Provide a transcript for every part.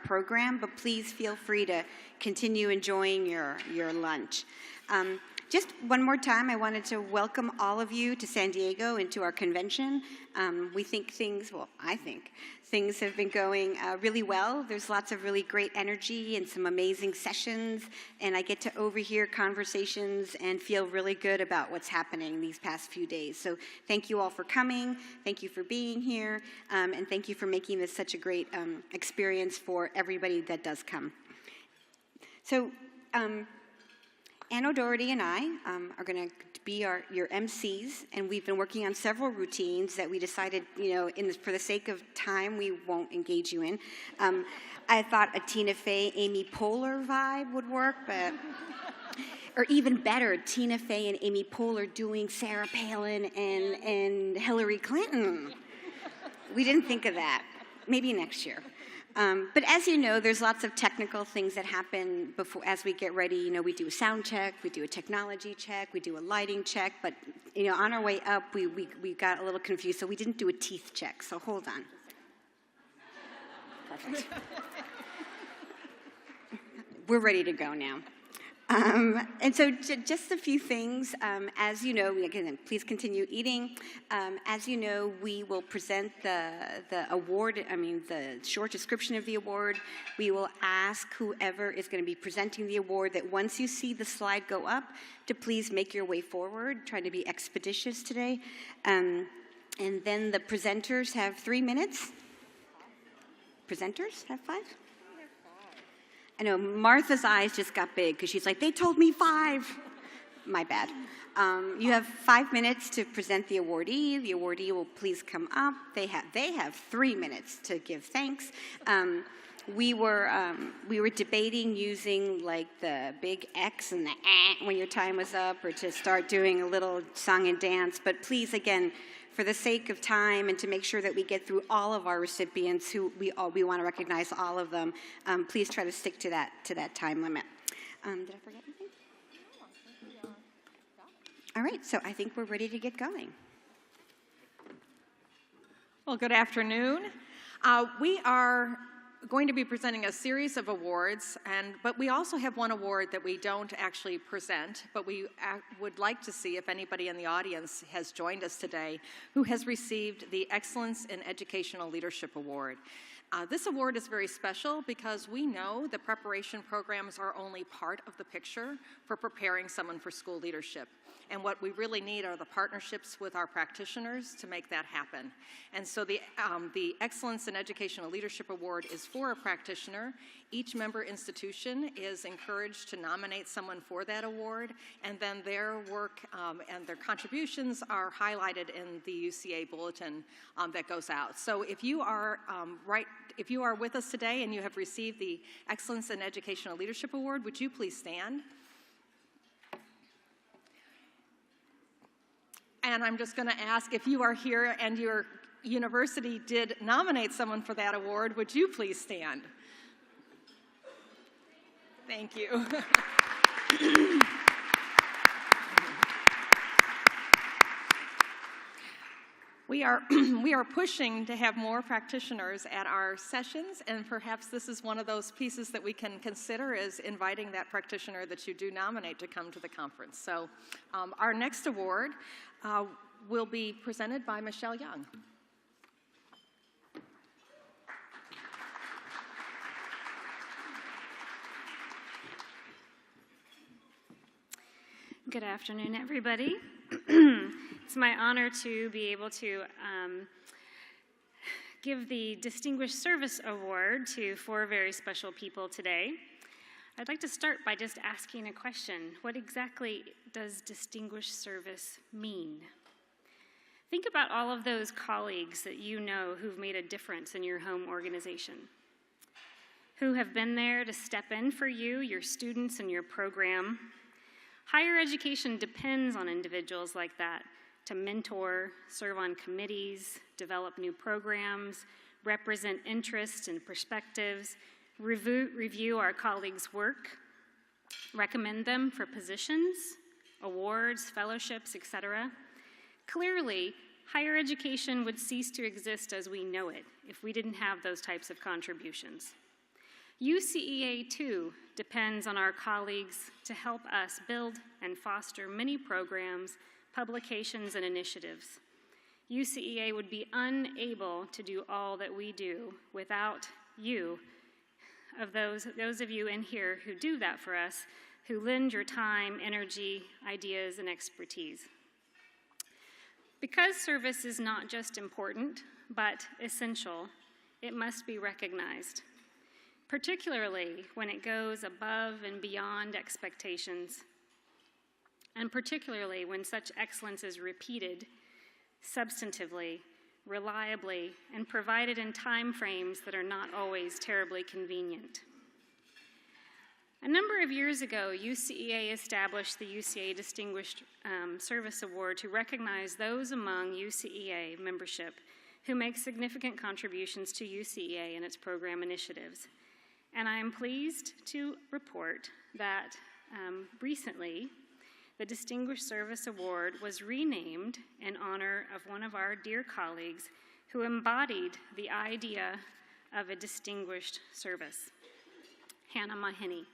program, but please feel free to continue enjoying your lunch. Just one more time, I wanted to welcome all of you to San Diego and to our convention. I think things have been going really well. There's lots of really great energy and some amazing sessions, and I get to overhear conversations and feel really good about what's happening these past few days. So thank you all for coming, thank you for being here, and thank you for making this such a great experience for everybody that does come. So, Ann O'Doherty and I are going to be your MCs, and we've been working on several routines that we decided, for the sake of time, we won't engage you in. I thought a Tina Fey, Amy Poehler vibe would work, but, or even better, Tina Fey and Amy Poehler doing Sarah Palin and Hillary Clinton. We didn't think of that. Maybe next year. But as you know, there's lots of technical things that happen as we get ready. We do a sound check, we do a technology check, we do a lighting check, but on our way up, we got a little confused, so we didn't do a teeth check, so hold on. Perfect. We're ready to go now. And so just a few things. As you know, again, please continue eating. As you know, we will present the award, the short description of the award. We will ask whoever is going to be presenting the award that once you see the slide go up, to please make your way forward, trying to be expeditious today. And then the presenters have 3 minutes. Presenters have 5? I know Martha's eyes just got big because she's like, they told me 5. My bad. You have 5 minutes to present the awardee. The awardee will please come up. They have 3 minutes to give thanks. We were debating using like the big X and the when your time was up, or to start doing a little song and dance. But please, again, for the sake of time and to make sure that we get through all of our recipients, who we want to recognize all of them, please try to stick to that time limit. Did I forget anything? All right, so I think we're ready to get going. Well, good afternoon. We are going to be presenting a series of awards, but we also have one award that we don't actually present, but we would like to see if anybody in the audience has joined us today who has received the Excellence in Educational Leadership Award. This award is very special because we know that preparation programs are only part of the picture for preparing someone for school leadership. And what we really need are the partnerships with our practitioners to make that happen. And so the Excellence in Educational Leadership Award is for a practitioner. Each member institution is encouraged to nominate someone for that award, and then their work and their contributions are highlighted in the UCEA bulletin that goes out. So if you are with us today and you have received the Excellence in Educational Leadership Award, would you please stand? And I'm just going to ask, if you are here and your university did nominate someone for that award, would you please stand? Thank you. We are pushing to have more practitioners at our sessions, and perhaps this is one of those pieces that we can consider, is inviting that practitioner that you do nominate to come to the conference. So our next award will be presented by Michelle Young. Good afternoon, everybody. It's my honor to be able to give the Distinguished Service Award to 4 very special people today. I'd like to start by just asking a question. What exactly does distinguished service mean? Think about all of those colleagues that you know who've made a difference in your home organization, who have been there to step in for you, your students, and your program. Higher education depends on individuals like that to mentor, serve on committees, develop new programs, represent interests and perspectives, review our colleagues' work, recommend them for positions, awards, fellowships, etc. Clearly, higher education would cease to exist as we know it if we didn't have those types of contributions. UCEA, too, depends on our colleagues to help us build and foster many programs, publications, and initiatives. UCEA would be unable to do all that we do without you, of those of you in here who do that for us, who lend your time, energy, ideas, and expertise. Because service is not just important, but essential, it must be recognized, particularly when it goes above and beyond expectations, and particularly when such excellence is repeated substantively, reliably, and provided in time frames that are not always terribly convenient. A number of years ago, UCEA established the UCEA Distinguished Service Award to recognize those among UCEA membership who make significant contributions to UCEA and its program initiatives. And I am pleased to report that recently, the Distinguished Service Award was renamed in honor of one of our dear colleagues who embodied the idea of a distinguished service, Hannah Maheny.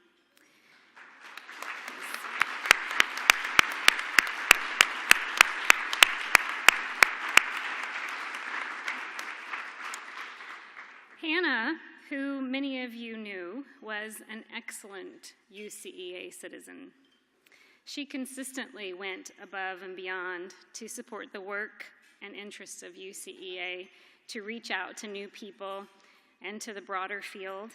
Hannah, who many of you knew, was an excellent UCEA citizen. She consistently went above and beyond to support the work and interests of UCEA, to reach out to new people and to the broader field.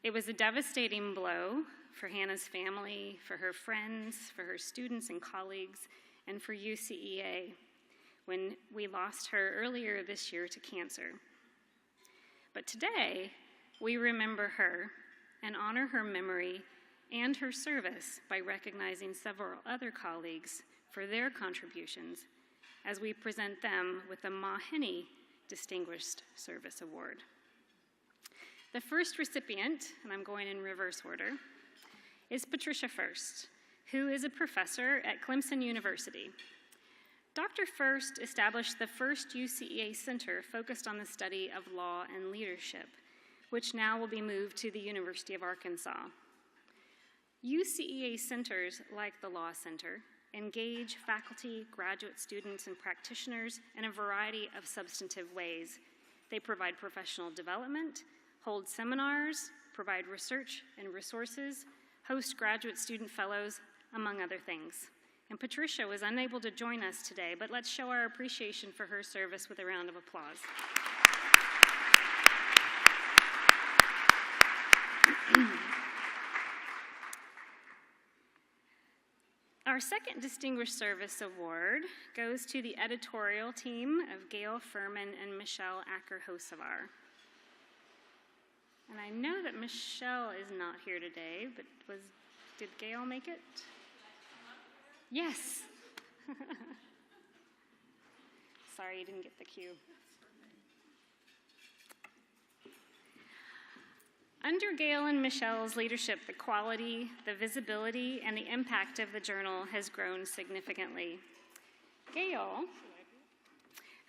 It was a devastating blow for Hannah's family, for her friends, for her students and colleagues, and for UCEA when we lost her earlier this year to cancer. But today, we remember her and honor her memory and her service by recognizing several other colleagues for their contributions as we present them with the Maheny Distinguished Service Award. The first recipient, and I'm going in reverse order, is Patricia First, who is a professor at Clemson University. Dr. First established the first UCEA center focused on the study of law and leadership, which now will be moved to the University of Arkansas. UCEA centers, like the Law Center, engage faculty, graduate students, and practitioners in a variety of substantive ways. They provide professional development, hold seminars, provide research and resources, host graduate student fellows, among other things. And Patricia was unable to join us today, but let's show our appreciation for her service with a round of applause. Our second Distinguished Service Award goes to the editorial team of Gail Furman and Michelle Acker-Hosevar. And I know that Michelle is not here today, but did Gail make it? Yes. Sorry, you didn't get the cue. Under Gail and Michelle's leadership, the quality, the visibility, and the impact of the journal has grown significantly. Gail,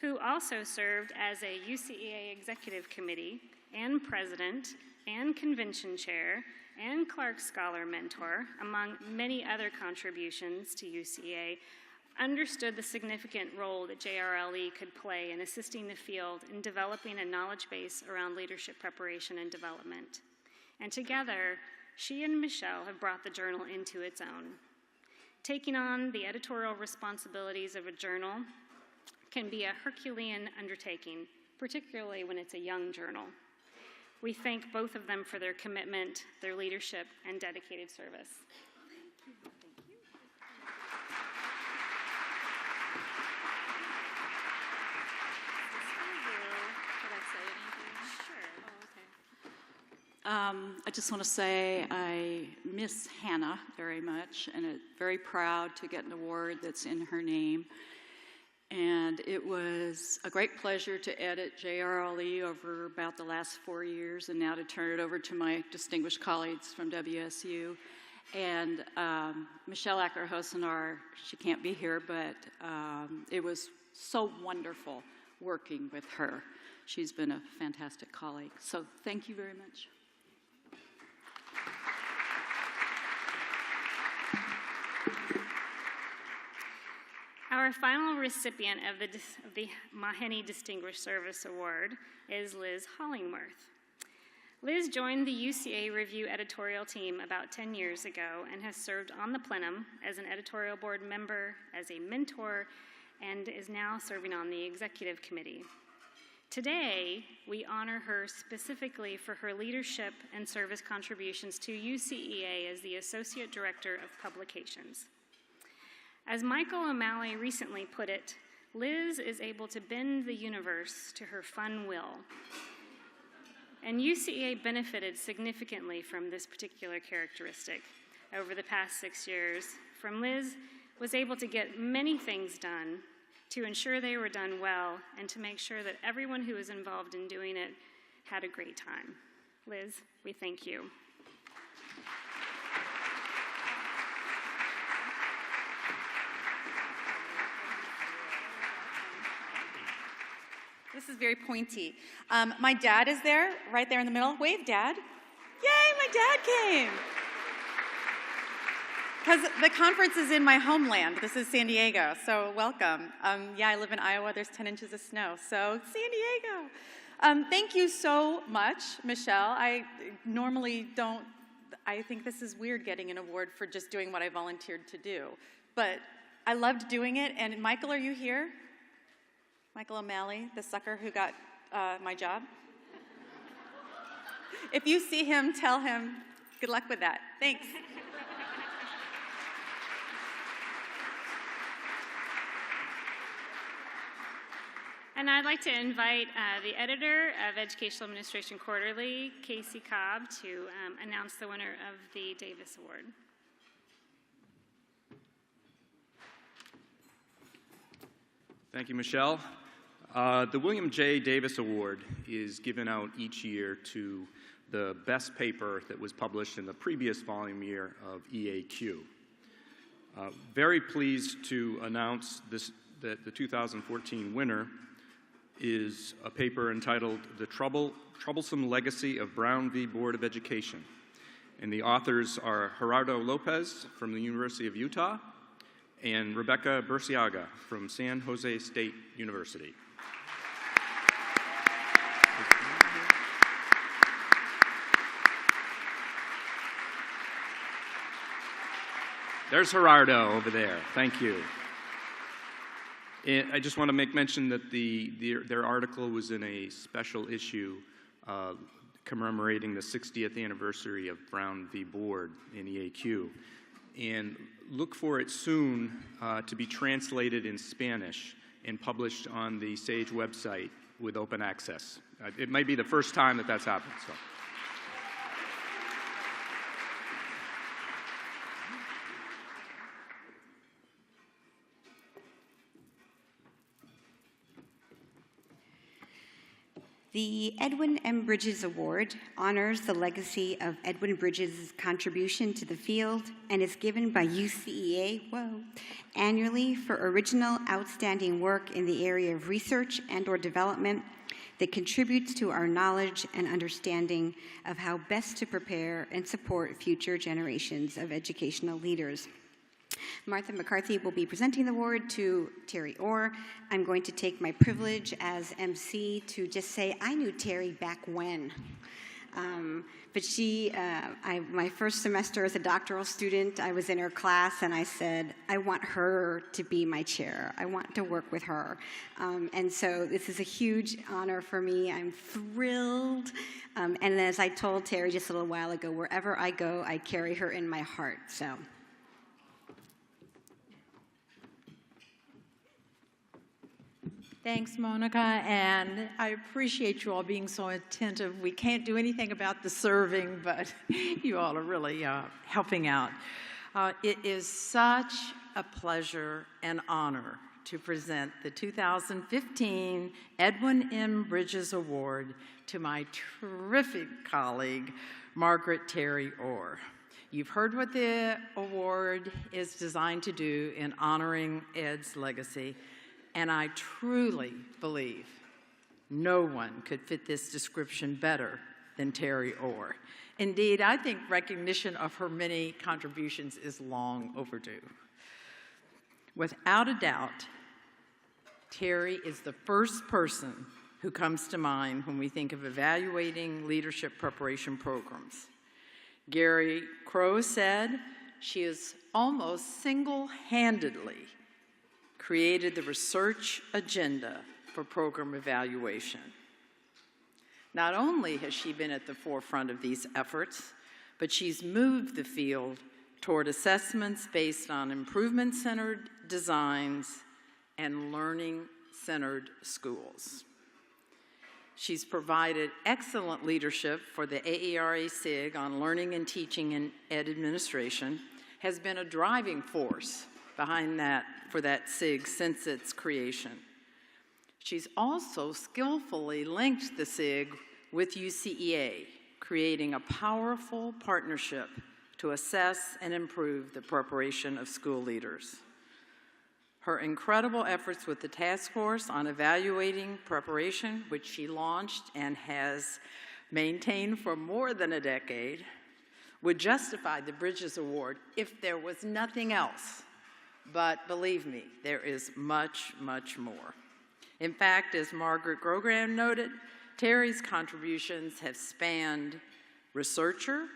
who also served as a UCEA Executive Committee and President and Convention Chair and Clark Scholar Mentor, among many other contributions to UCEA, understood the significant role that JRLE could play in assisting the field in developing a knowledge base around leadership preparation and development. And together, she and Michelle have brought the journal into its own. Taking on the editorial responsibilities of a journal can be a Herculean undertaking, particularly when it's a young journal. We thank both of them for their commitment, their leadership, and dedicated service. I just want to say I miss Hannah very much, and I'm very proud to get an award that's in her name. And it was a great pleasure to edit JRLE over about the last 4 years, and now to turn it over to my distinguished colleagues from WSU. And Michelle Acker-Hosevar, she can't be here, but it was so wonderful working with her. She's been a fantastic colleague. So thank you very much. Our final recipient of the Maheny Distinguished Service Award is Liz Hollingworth. Liz joined the UCA Review editorial team about 10 years ago and has served on the plenum as an editorial board member, as a mentor, and is now serving on the executive committee. Today, we honor her specifically for her leadership and service contributions to UCEA as the Associate Director of Publications. As Michael O'Malley recently put it, Liz is able to bend the universe to her fun will. And UCEA benefited significantly from this particular characteristic over the past 6 years. From Liz was able to get many things done, to ensure they were done well, and to make sure that everyone who was involved in doing it had a great time. Liz, we thank you. This is very pointy. My dad is there, right there in the middle. Wave, Dad. Yay, my dad came. Because the conference is in my homeland. This is San Diego, so welcome. Yeah, I live in Iowa. There's 10 inches of snow, so San Diego. Thank you so much, Michelle. I normally don't, I think this is weird getting an award for just doing what I volunteered to do. But I loved doing it, and Michael, are you here? Michael O'Malley, the sucker who got my job. If you see him, tell him, good luck with that. Thanks. And I'd like to invite the editor of Educational Administration Quarterly, Casey Cobb, to announce the winner of the Davis Award. Thank you, Michelle. The William J. Davis Award is given out each year to the best paper that was published in the previous volume year of EAQ. Very pleased to announce that the 2014 winner is a paper entitled The Troublesome Legacy of Brown v. Board of Education. And the authors are Gerardo Lopez from the University of Utah and Rebecca Burciaga from San Jose State University. There's Gerardo over there. Thank you. And I just want to make mention that their article was in a special issue commemorating the 60th anniversary of Brown v. Board in EAQ. And look for it soon to be translated in Spanish and published on the SAGE website with open access. It might be the first time that that's happened. So. The Edwin M. Bridges Award honors the legacy of Edwin Bridges' contribution to the field and is given by UCEA annually for original outstanding work in the area of research and/or development that contributes to our knowledge and understanding of how best to prepare and support future generations of educational leaders. Martha McCarthy will be presenting the award to Terry Orr. I'm going to take my privilege as MC to just say I knew Terry back when. But my first semester as a doctoral student, I was in her class and I said, I want her to be my chair. I want to work with her. And so this is a huge honor for me. I'm thrilled. And as I told Terry just a little while ago, wherever I go, I carry her in my heart. So. Thanks, Monica, and I appreciate you all being so attentive. We can't do anything about the serving, but you all are really helping out. It is such a pleasure and honor to present the 2015 Edwin M. Bridges Award to my terrific colleague, Margaret Terry Orr. You've heard what the award is designed to do in honoring Ed's legacy. And I truly believe no one could fit this description better than Terry Orr. Indeed, I think recognition of her many contributions is long overdue. Without a doubt, Terry is the first person who comes to mind when we think of evaluating leadership preparation programs. Gary Crow said she has almost single-handedly created the research agenda for program evaluation. Not only has she been at the forefront of these efforts, but she's moved the field toward assessments based on improvement-centered designs and learning-centered schools. She's provided excellent leadership for the AERA SIG on learning and teaching and ed administration, has been a driving force behind that for that SIG since its creation. She's also skillfully linked the SIG with UCEA, creating a powerful partnership to assess and improve the preparation of school leaders. Her incredible efforts with the task force on evaluating preparation, which she launched and has maintained for more than a decade, would justify the Bridges Award if there was nothing else. But believe me, there is much, much more. In fact, as Margaret Grogram noted, Terry's contributions have spanned researcher,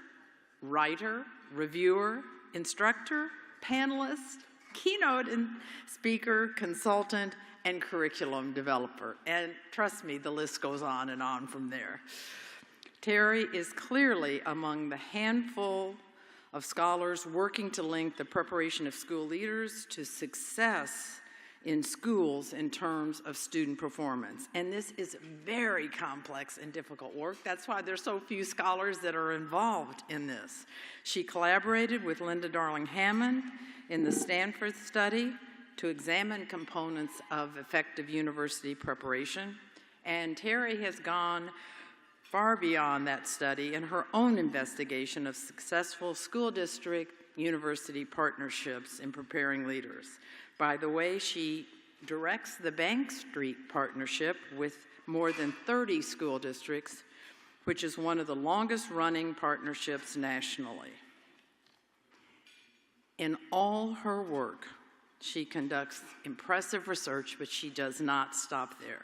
writer, reviewer, instructor, panelist, keynote and speaker, consultant, and curriculum developer. And trust me, the list goes on and on from there. Terry is clearly among the handful of scholars working to link the preparation of school leaders to success in schools in terms of student performance. And this is very complex and difficult work. That's why there's so few scholars that are involved in this. She collaborated with Linda Darling Hammond in the Stanford study to examine components of effective university preparation. And Terry has gone far beyond that study in her own investigation of successful school district university partnerships in preparing leaders. By the way, she directs the Bank Street Partnership with more than 30 school districts, which is one of the longest running partnerships nationally. In all her work, she conducts impressive research, but she does not stop there.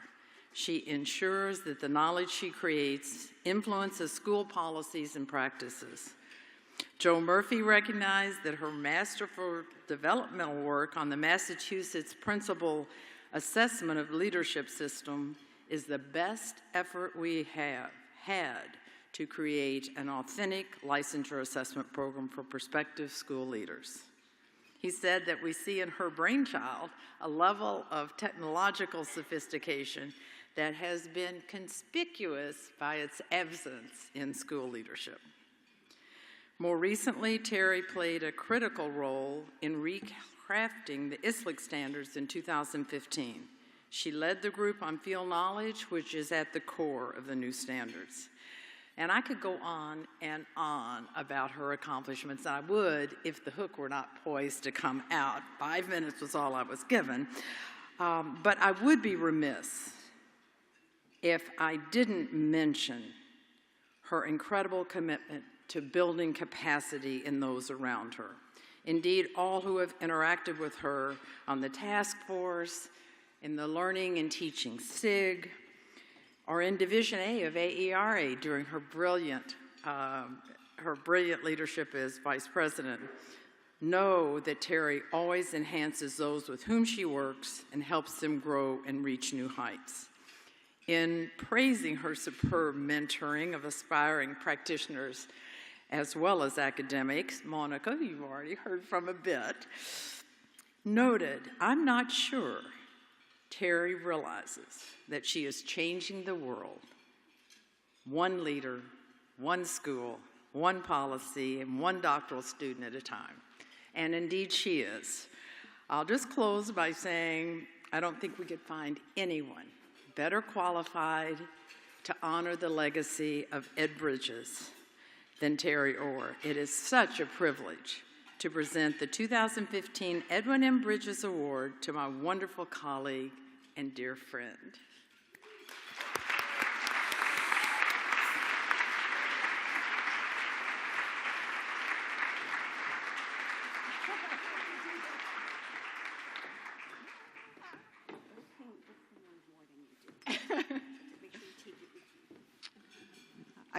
She ensures that the knowledge she creates influences school policies and practices. Joe Murphy recognized that her masterful developmental work on the Massachusetts Principal Assessment of Leadership System is the best effort we have had to create an authentic licensure assessment program for prospective school leaders. He said that we see in her brainchild a level of technological sophistication that has been conspicuous by its absence in school leadership. More recently, Terry played a critical role in recrafting the ISLIC standards in 2015. She led the group on field knowledge, which is at the core of the new standards. And I could go on and on about her accomplishments. I would if the hook were not poised to come out. 5 minutes was all I was given. But I would be remiss if I didn't mention her incredible commitment to building capacity in those around her. Indeed, all who have interacted with her on the task force, in the Learning and Teaching SIG, or in Division A of AERA during her brilliant leadership as Vice President, know that Terry always enhances those with whom she works and helps them grow and reach new heights. In praising her superb mentoring of aspiring practitioners as well as academics, Monica, who you've already heard from a bit, noted, "I'm not sure Terry realizes that she is changing the world, one leader, one school, one policy, and one doctoral student at a time." And indeed she is. I'll just close by saying I don't think we could find anyone better qualified to honor the legacy of Ed Bridges than Terry Orr. It is such a privilege to present the 2015 Edwin M. Bridges Award to my wonderful colleague and dear friend.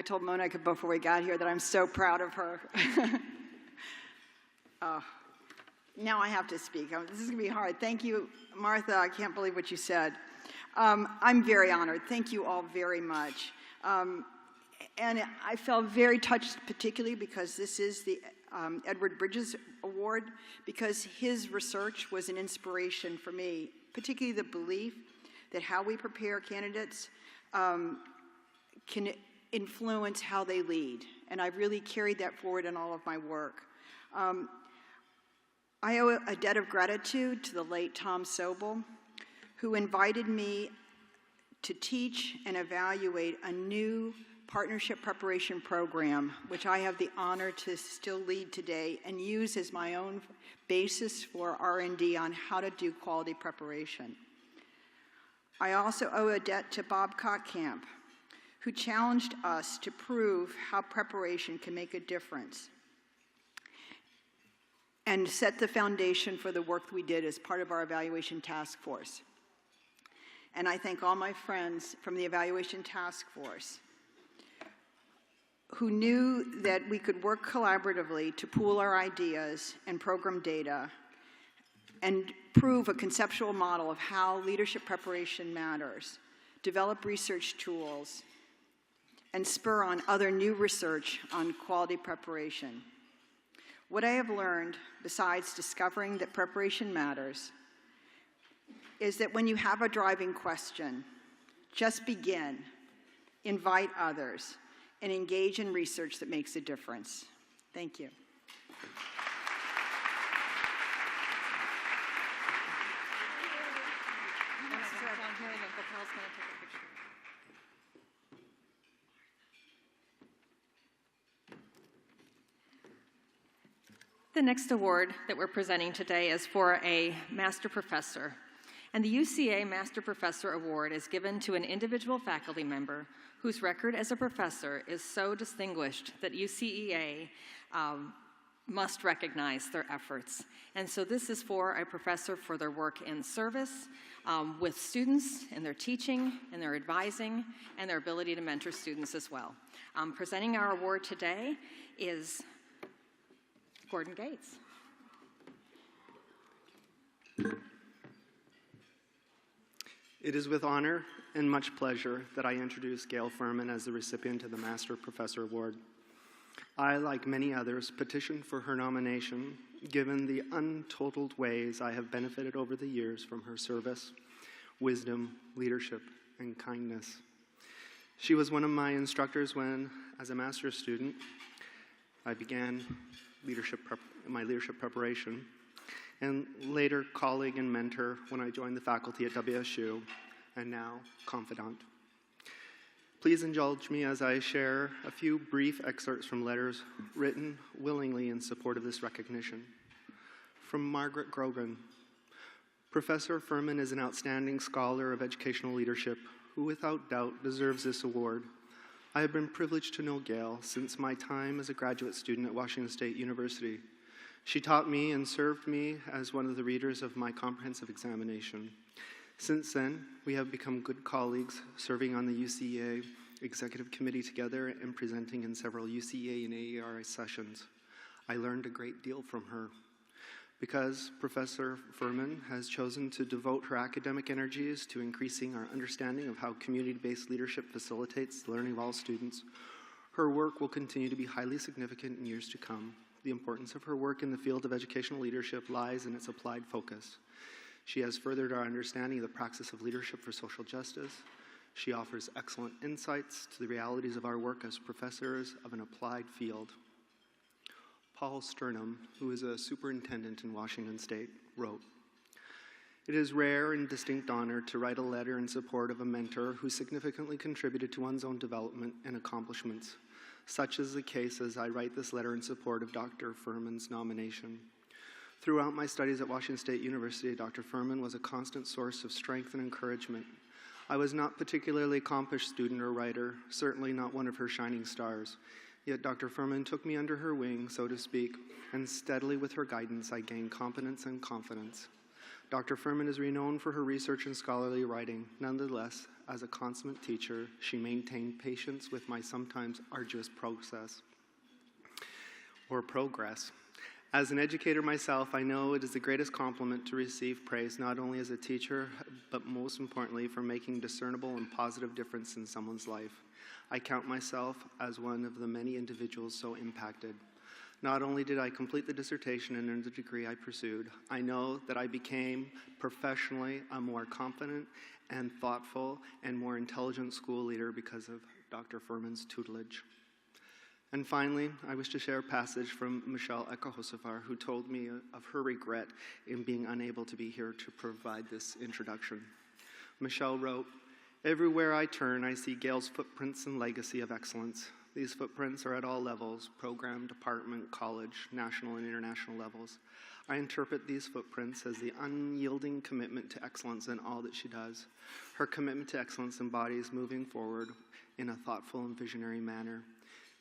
told Monica before we got here that I'm so proud of her. Now I have to speak. This is going to be hard. Thank you, Martha. I can't believe what you said. I'm very honored. Thank you all very much. And I felt very touched, particularly because this is the Edward Bridges Award, because his research was an inspiration for me, particularly the belief that how we prepare candidates can influence how they lead. And I've really carried that forward in all of my work. I owe a debt of gratitude to the late Tom Sobel, who invited me to teach and evaluate a new partnership preparation program, which I have the honor to still lead today and use as my own basis for R&D on how to do quality preparation. I also owe a debt to Bob Kottkamp, who challenged us to prove how preparation can make a difference and set the foundation for the work we did as part of our evaluation task force. And I thank all my friends from the evaluation task force who knew that we could work collaboratively to pool our ideas and program data and prove a conceptual model of how leadership preparation matters, develop research tools, and spur on other new research on quality preparation. What I have learned, besides discovering that preparation matters, is that when you have a driving question, just begin, invite others, and engage in research that makes a difference. Thank you. The next award that we're presenting today is for a Master Professor. And the UCEA Master Professor Award is given to an individual faculty member whose record as a professor is so distinguished that UCEA must recognize their efforts. And so this is for a professor for their work in service with students in their teaching, and their advising, and their ability to mentor students as well. Presenting our award today is Gordon Gates. It is with honor and much pleasure that I introduce Gail Furman as the recipient of the Master Professor Award. I, like many others, petitioned for her nomination, given the untotaled ways I have benefited over the years from her service, wisdom, leadership, and kindness. She was one of my instructors when, as a master's student, I began my leadership preparation, and later colleague and mentor when I joined the faculty at WSU, and now confidant. Please indulge me as I share a few brief excerpts from letters written willingly in support of this recognition. From Margaret Grogan. Professor Furman is an outstanding scholar of educational leadership who without doubt deserves this award. I have been privileged to know Gail since my time as a graduate student at Washington State University. She taught me and served me as one of the readers of my comprehensive examination. Since then, we have become good colleagues, serving on the UCEA Executive Committee together and presenting in several UCEA and AERI sessions. I learned a great deal from her. Because Professor Furman has chosen to devote her academic energies to increasing our understanding of how community-based leadership facilitates the learning of all students, her work will continue to be highly significant in years to come. The importance of her work in the field of educational leadership lies in its applied focus. She has furthered our understanding of the praxis of leadership for social justice. She offers excellent insights to the realities of our work as professors of an applied field. Paul Sternum, who is a superintendent in Washington State, wrote, "It is rare and distinct honor to write a letter in support of a mentor who significantly contributed to one's own development and accomplishments. Such is the case as I write this letter in support of Dr. Furman's nomination. Throughout my studies at Washington State University, Dr. Furman was a constant source of strength and encouragement. I was not particularly accomplished student or writer, certainly not one of her shining stars. Yet Dr. Furman took me under her wing, so to speak, and steadily with her guidance I gained competence and confidence. Dr. Furman is renowned for her research and scholarly writing. Nonetheless, as a consummate teacher, she maintained patience with my sometimes arduous progress. As an educator myself, I know it is the greatest compliment to receive praise not only as a teacher, but most importantly for making discernible and positive difference in someone's life. I count myself as one of the many individuals so impacted. Not only did I complete the dissertation and earn the degree I pursued, I know that I became professionally a more confident and thoughtful and more intelligent school leader because of Dr. Furman's tutelage. And finally, I wish to share a passage from Michelle Ekahosavar, who told me of her regret in being unable to be here to provide this introduction. Michelle wrote, "Everywhere I turn, I see Gail's footprints and legacy of excellence. These footprints are at all levels, program, department, college, national and international levels. I interpret these footprints as the unyielding commitment to excellence in all that she does. Her commitment to excellence embodies moving forward in a thoughtful and visionary manner.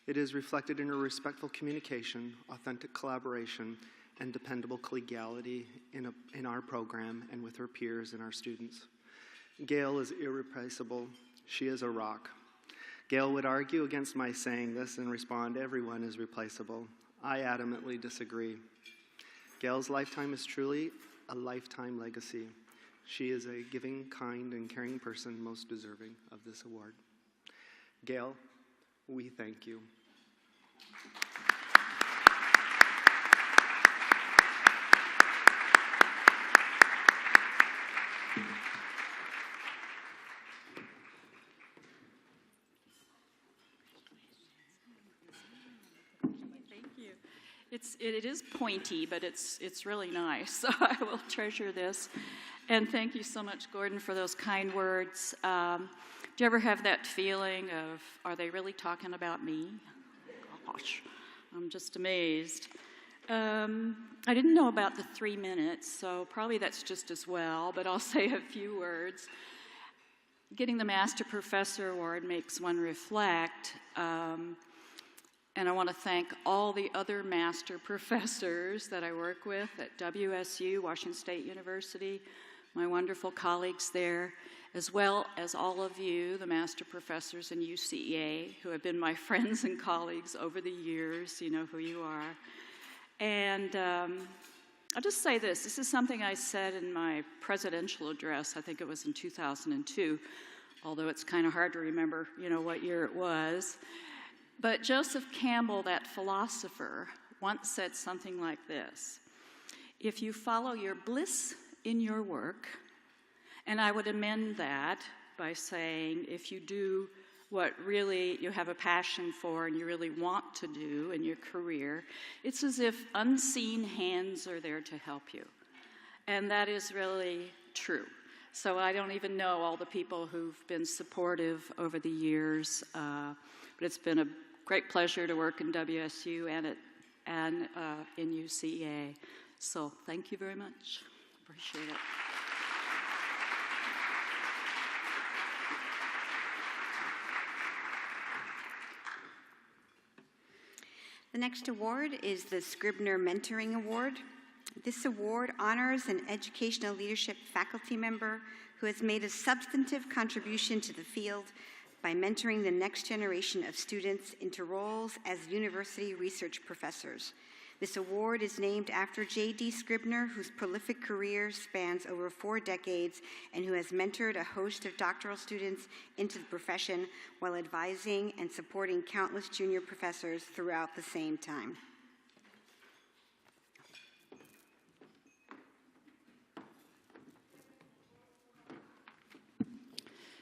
It is reflected in her respectful communication, authentic collaboration, and dependable collegiality in our program and with her peers and our students. Gail is irreplaceable. She is a rock. Gail would argue against my saying this and respond, everyone is replaceable. I adamantly disagree. Gail's lifetime is truly a lifetime legacy. She is a giving, kind, and caring person most deserving of this award. Gail, we thank you. It is pointy, but it's really nice, so I will treasure this. And thank you so much, Gordon, for those kind words. Do you ever have that feeling of, are they really talking about me? Gosh, I'm just amazed. I didn't know about the 3 minutes, so probably that's just as well, but I'll say a few words. Getting the Master Professor Award makes one reflect. And I want to thank all the other master professors that I work with at WSU, Washington State University, my wonderful colleagues there, as well as all of you, the master professors in UCEA, who have been my friends and colleagues over the years. You know who you are. And I'll just say this. This is something I said in my presidential address. I think it was in 2002, although it's kind of hard to remember, what year it was. But Joseph Campbell, that philosopher, once said something like this: if you follow your bliss in your work, and I would amend that by saying if you do what really you have a passion for and you really want to do in your career, it's as if unseen hands are there to help you. And that is really true. So I don't even know all the people who've been supportive over the years, but it's been a great pleasure to work in WSU and in UCEA. So thank you very much. Appreciate it. The next award is the Scribner Mentoring Award. This award honors an educational leadership faculty member who has made a substantive contribution to the field by mentoring the next generation of students into roles as university research professors. This award is named after J.D. Scribner, whose prolific career spans over 4 decades and who has mentored a host of doctoral students into the profession while advising and supporting countless junior professors throughout the same time.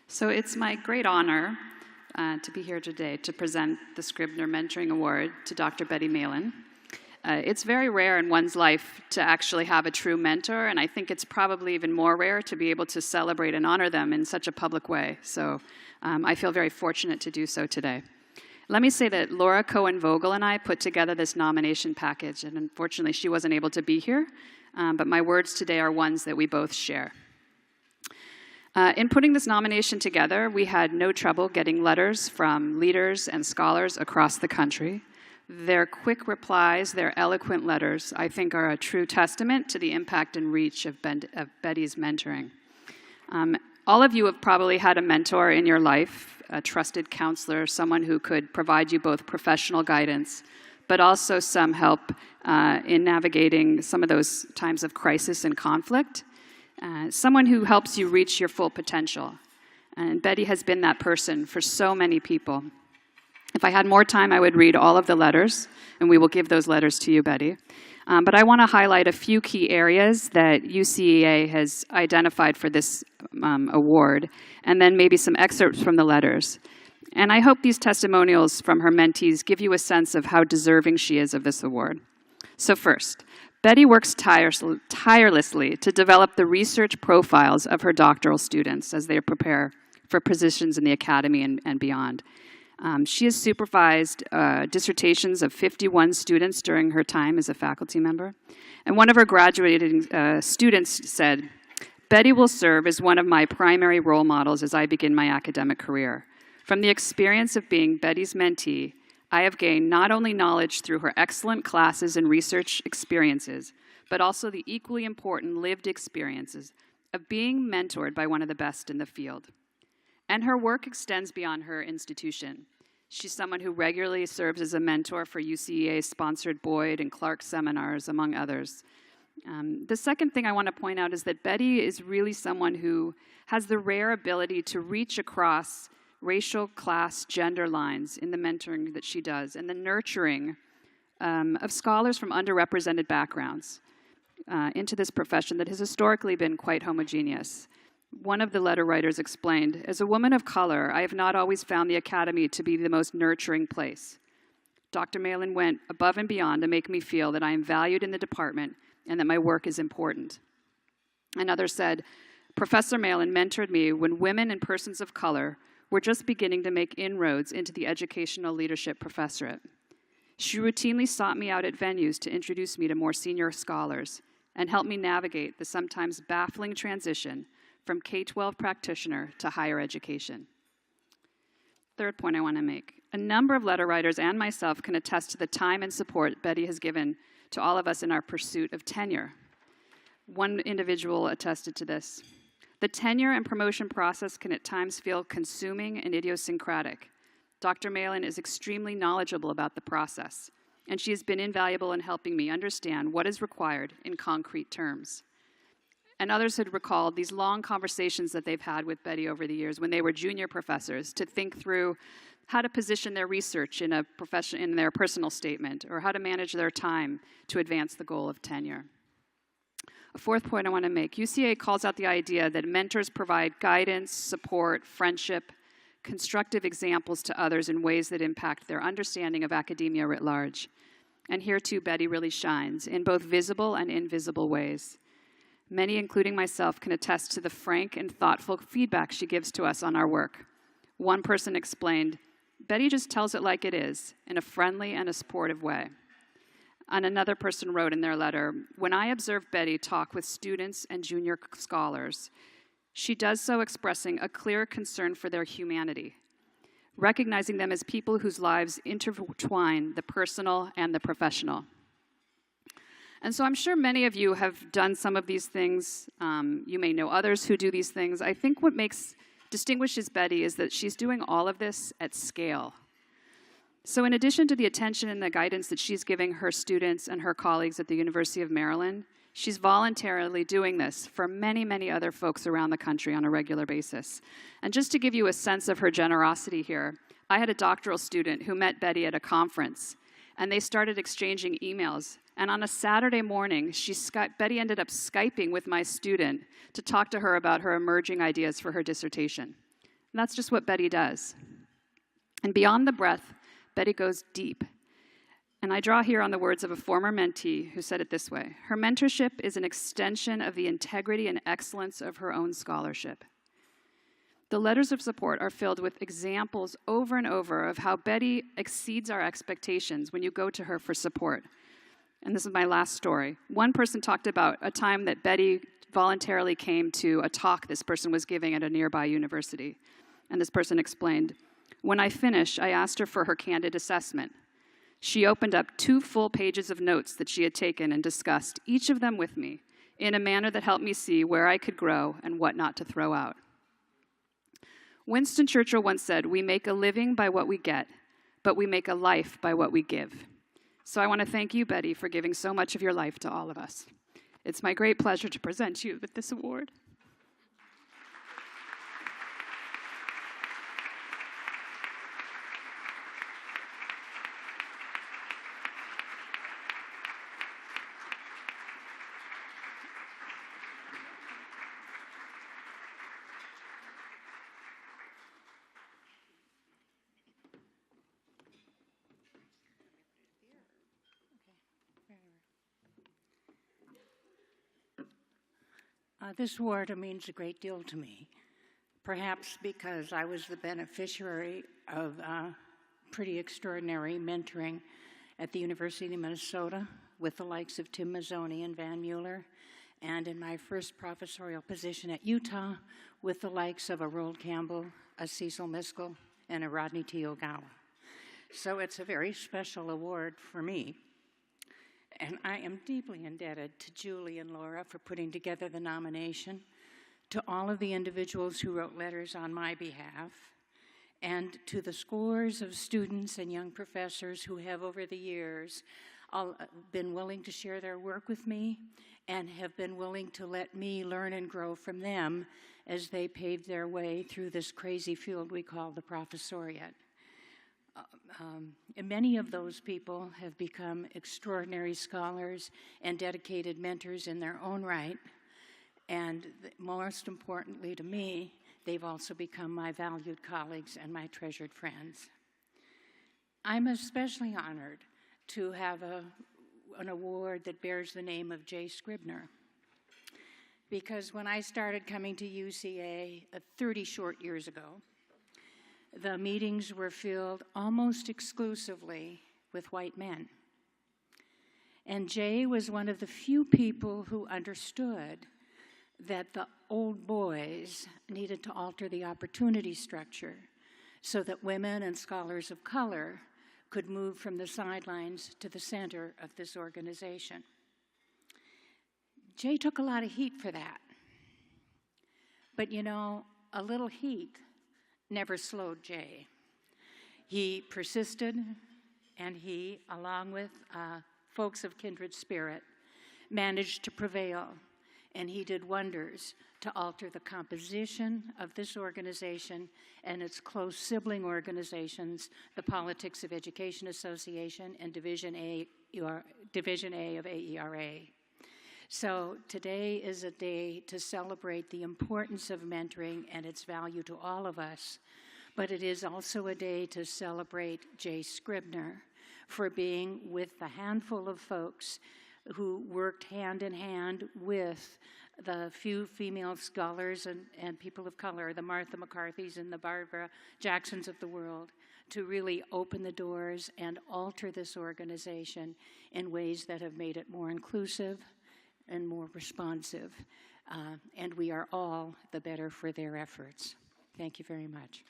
So it's my great honor to be here today to present the Scribner Mentoring Award to Dr. Betty Malin. It's very rare in one's life to actually have a true mentor, and I think it's probably even more rare to be able to celebrate and honor them in such a public way. So I feel very fortunate to do so today. Let me say that Laura Cohen-Vogel and I put together this nomination package, and unfortunately she wasn't able to be here, but my words today are ones that we both share. In putting this nomination together, we had no trouble getting letters from leaders and scholars across the country. Their quick replies, their eloquent letters, I think are a true testament to the impact and reach of Betty's mentoring. All of you have probably had a mentor in your life, a trusted counselor, someone who could provide you both professional guidance, but also some help in navigating some of those times of crisis and conflict. Someone who helps you reach your full potential. And Betty has been that person for so many people. If I had more time, I would read all of the letters, and we will give those letters to you, Betty. But I want to highlight a few key areas that UCEA has identified for this award, and then maybe some excerpts from the letters. And I hope these testimonials from her mentees give you a sense of how deserving she is of this award. So first, Betty works tirelessly to develop the research profiles of her doctoral students as they prepare for positions in the academy and beyond. She has supervised dissertations of 51 students during her time as a faculty member. And one of her graduating students said, "Betty will serve as one of my primary role models as I begin my academic career. From the experience of being Betty's mentee, I have gained not only knowledge through her excellent classes and research experiences, but also the equally important lived experiences of being mentored by one of the best in the field." And her work extends beyond her institution. She's someone who regularly serves as a mentor for UCEA-sponsored Boyd and Clark seminars, among others. The second thing I want to point out is that Betty is really someone who has the rare ability to reach across racial, class, gender lines in the mentoring that she does, and the nurturing of scholars from underrepresented backgrounds into this profession that has historically been quite homogeneous. One of the letter writers explained, "As a woman of color, I have not always found the academy to be the most nurturing place. Dr. Malin went above and beyond to make me feel that I am valued in the department and that my work is important." Another said, "Professor Malin mentored me when women and persons of color were just beginning to make inroads into the educational leadership professorate. She routinely sought me out at venues to introduce me to more senior scholars and help me navigate the sometimes baffling transition from K-12 practitioner to higher education." Third point I want to make. A number of letter writers and myself can attest to the time and support Betty has given to all of us in our pursuit of tenure. One individual attested to this. "The tenure and promotion process can at times feel consuming and idiosyncratic. Dr. Malin is extremely knowledgeable about the process, and she has been invaluable in helping me understand what is required in concrete terms." And others had recalled these long conversations that they've had with Betty over the years when they were junior professors to think through how to position their research in their personal statement, or how to manage their time to advance the goal of tenure. A fourth point I want to make, UCA calls out the idea that mentors provide guidance, support, friendship, constructive examples to others in ways that impact their understanding of academia writ large. And here too, Betty really shines in both visible and invisible ways. Many, including myself, can attest to the frank and thoughtful feedback she gives to us on our work. One person explained, "Betty just tells it like it is, in a friendly and a supportive way." And another person wrote in their letter, "When I observe Betty talk with students and junior scholars, she does so expressing a clear concern for their humanity, recognizing them as people whose lives intertwine the personal and the professional." And so I'm sure many of you have done some of these things. You may know others who do these things. I think what distinguishes Betty is that she's doing all of this at scale. So in addition to the attention and the guidance that she's giving her students and her colleagues at the University of Maryland, she's voluntarily doing this for many, many other folks around the country on a regular basis. And just to give you a sense of her generosity here, I had a doctoral student who met Betty at a conference, and they started exchanging emails. And on a Saturday morning, Betty ended up Skyping with my student to talk to her about her emerging ideas for her dissertation. And that's just what Betty does. And beyond the breadth, Betty goes deep. And I draw here on the words of a former mentee who said it this way: "Her mentorship is an extension of the integrity and excellence of her own scholarship." The letters of support are filled with examples over and over of how Betty exceeds our expectations when you go to her for support. And this is my last story. One person talked about a time that Betty voluntarily came to a talk this person was giving at a nearby university. And this person explained, "When I finished, I asked her for her candid assessment. She opened up 2 full pages of notes that she had taken and discussed, each of them with me, in a manner that helped me see where I could grow and what not to throw out." Winston Churchill once said, "We make a living by what we get, but we make a life by what we give." So I want to thank you, Betty, for giving so much of your life to all of us. It's my great pleasure to present you with this award. This award means a great deal to me, perhaps because I was the beneficiary of pretty extraordinary mentoring at the University of Minnesota with the likes of Tim Mazzoni and Van Mueller, and in my first professorial position at Utah with the likes of a Roald Campbell, a Cecil Miskell, and a Rodney T. Ogawa. So it's a very special award for me. And I am deeply indebted to Julie and Laura for putting together the nomination, to all of the individuals who wrote letters on my behalf, and to the scores of students and young professors who have over the years been willing to share their work with me and have been willing to let me learn and grow from them as they paved their way through this crazy field we call the professoriate. Many of those people have become extraordinary scholars and dedicated mentors in their own right, and most importantly to me, they've also become my valued colleagues and my treasured friends. I'm especially honored to have an award that bears the name of Jay Scribner, because when I started coming to UCA 30 short years ago, the meetings were filled almost exclusively with white men. And Jay was one of the few people who understood that the old boys needed to alter the opportunity structure so that women and scholars of color could move from the sidelines to the center of this organization. Jay took a lot of heat for that. But you know, a little heat never slowed Jay. He persisted, and he, along with folks of kindred spirit, managed to prevail, and he did wonders to alter the composition of this organization and its close sibling organizations, the Politics of Education Association and Division A of AERA. So today is a day to celebrate the importance of mentoring and its value to all of us, but it is also a day to celebrate Jay Scribner for being with the handful of folks who worked hand in hand with the few female scholars and people of color, the Martha McCarthys and the Barbara Jacksons of the world, to really open the doors and alter this organization in ways that have made it more inclusive and more responsive. And we are all the better for their efforts. Thank you very much.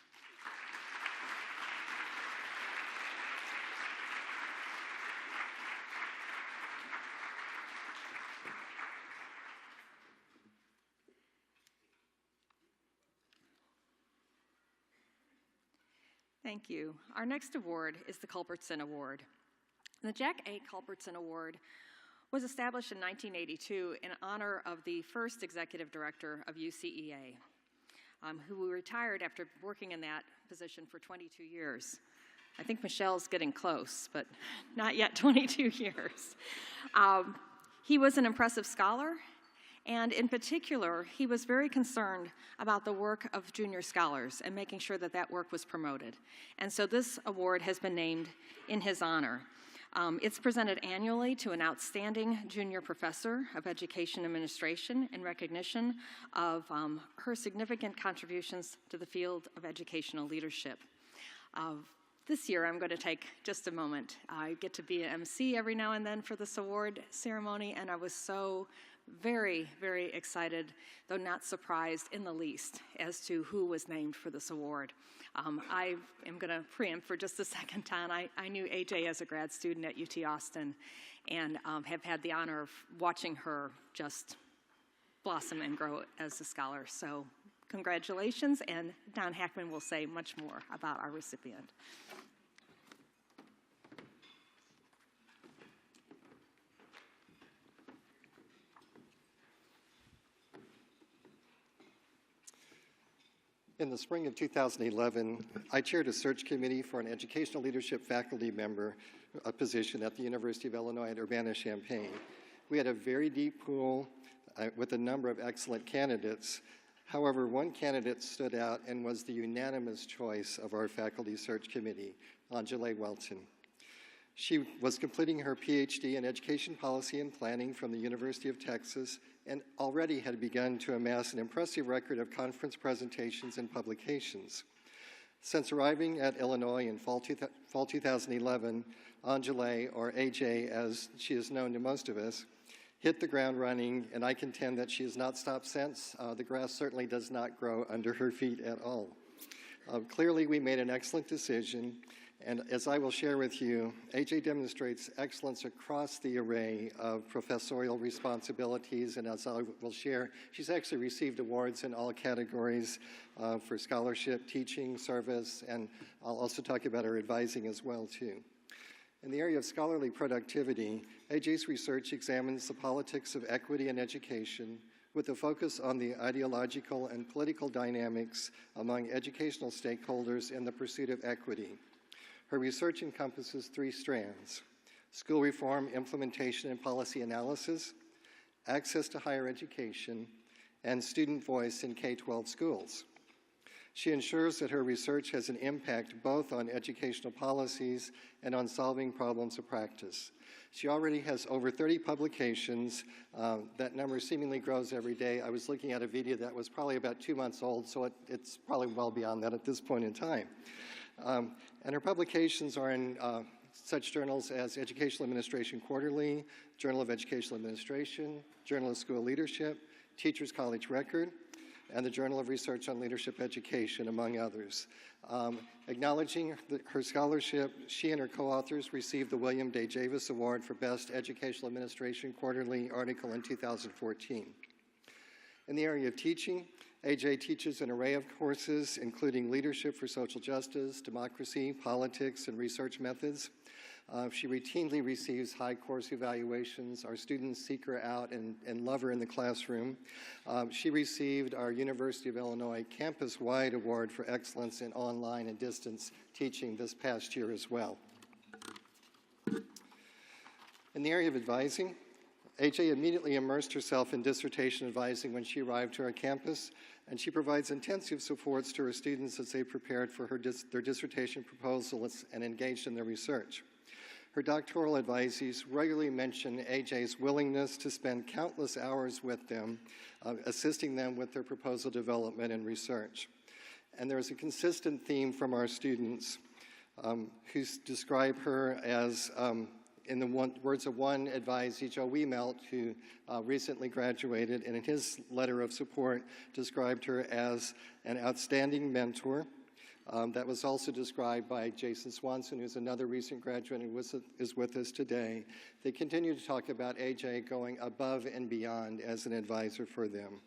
Thank you. Our next award is the Culbertson Award. The Jack A. Culbertson Award was established in 1982 in honor of the first executive director of UCEA, who retired after working in that position for 22 years. I think Michelle's getting close, but not yet 22 years. He was an impressive scholar, and in particular, he was very concerned about the work of junior scholars and making sure that that work was promoted. And so this award has been named in his honor. It's presented annually to an outstanding junior professor of education administration in recognition of her significant contributions to the field of educational leadership. This year, I'm going to take just a moment. I get to be an MC every now and then for this award ceremony, and I was so very, very excited, though not surprised in the least, as to who was named for this award. I am going to preempt for just a second, Tom. I knew AJ as a grad student at UT Austin and have had the honor of watching her just blossom and grow as a scholar. So congratulations, and Don Hackman will say much more about our recipient. In the spring of 2011, I chaired a search committee for an educational leadership faculty member position at the University of Illinois at Urbana-Champaign. We had a very deep pool with a number of excellent candidates. However, one candidate stood out and was the unanimous choice of our faculty search committee, Angela Welton. She was completing her PhD in Education Policy and Planning from the University of Texas and already had begun to amass an impressive record of conference presentations and publications. Since arriving at Illinois in fall 2011, Angela, or AJ as she is known to most of us, hit the ground running, and I contend that she has not stopped since. The grass certainly does not grow under her feet at all. Clearly, we made an excellent decision, and as I will share with you, AJ demonstrates excellence across the array of professorial responsibilities, and as I will share, she's actually received awards in all categories for scholarship, teaching, service, and I'll also talk about her advising as well, too. In the area of scholarly productivity, AJ's research examines the politics of equity in education with a focus on the ideological and political dynamics among educational stakeholders in the pursuit of equity. Her research encompasses 3 strands: school reform, implementation, and policy analysis, access to higher education, and student voice in K-12 schools. She ensures that her research has an impact both on educational policies and on solving problems of practice. She already has over 30 publications. That number seemingly grows every day. I was looking at a video that was probably about 2 months old, so it's probably well beyond that at this point in time. And her publications are in such journals as Educational Administration Quarterly, Journal of Educational Administration, Journal of School Leadership, Teachers College Record, and the Journal of Research on Leadership Education, among others. Acknowledging her scholarship, she and her co-authors received the William J. Davis Award for Best Educational Administration Quarterly article in 2014. In the area of teaching, AJ teaches an array of courses, including Leadership for Social Justice, Democracy, Politics, and Research Methods. She routinely receives high course evaluations. Our students seek her out and love her in the classroom. She received our University of Illinois campus-wide award for excellence in online and distance teaching this past year as well. In the area of advising, AJ immediately immersed herself in dissertation advising when she arrived to our campus, and she provides intensive supports to her students as they prepared for their dissertation proposals and engaged in their research. Her doctoral advisees regularly mention AJ's willingness to spend countless hours with them, assisting them with their proposal development and research. And there is a consistent theme from our students who describe her as, in the words of one advisee, Joe Wiemelt, who recently graduated, and in his letter of support described her as an outstanding mentor. That was also described by Jason Swanson, who's another recent graduate and is with us today. They continue to talk about AJ going above and beyond as an advisor for them.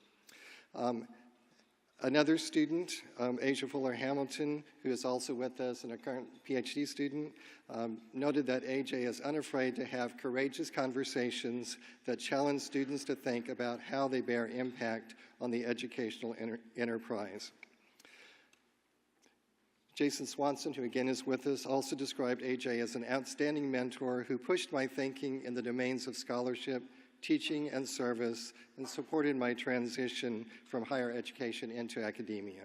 Another student, Asia Fuller Hamilton, who is also with us and a current PhD student, noted that AJ is unafraid to have courageous conversations that challenge students to think about how they bear impact on the educational enterprise. Jason Swanson, who again is with us, also described AJ as an outstanding mentor who pushed my thinking in the domains of scholarship, teaching, and service, and supported my transition from higher education into academia.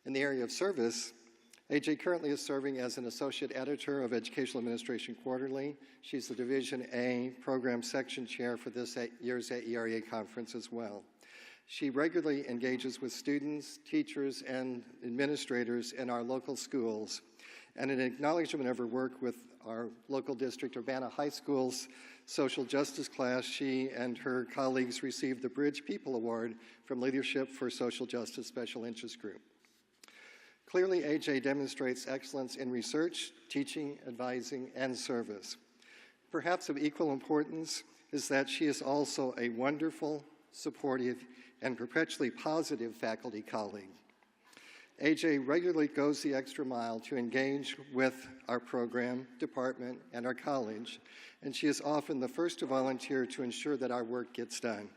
In the area of service, AJ currently is serving as an associate editor of Educational Administration Quarterly. She's the Division A Program Section Chair for this year's AEREA conference as well. She regularly engages with students, teachers, and administrators in our local schools. And in acknowledgement of her work with our local district, Urbana High School's social justice class, she and her colleagues received the Bridge People Award from Leadership for Social Justice Special Interest Group. Clearly, AJ demonstrates excellence in research, teaching, advising, and service. Perhaps of equal importance is that she is also a wonderful, supportive, and perpetually positive faculty colleague. AJ regularly goes the extra mile to engage with our program, department, and our college, and she is often the first to volunteer to ensure that our work gets done.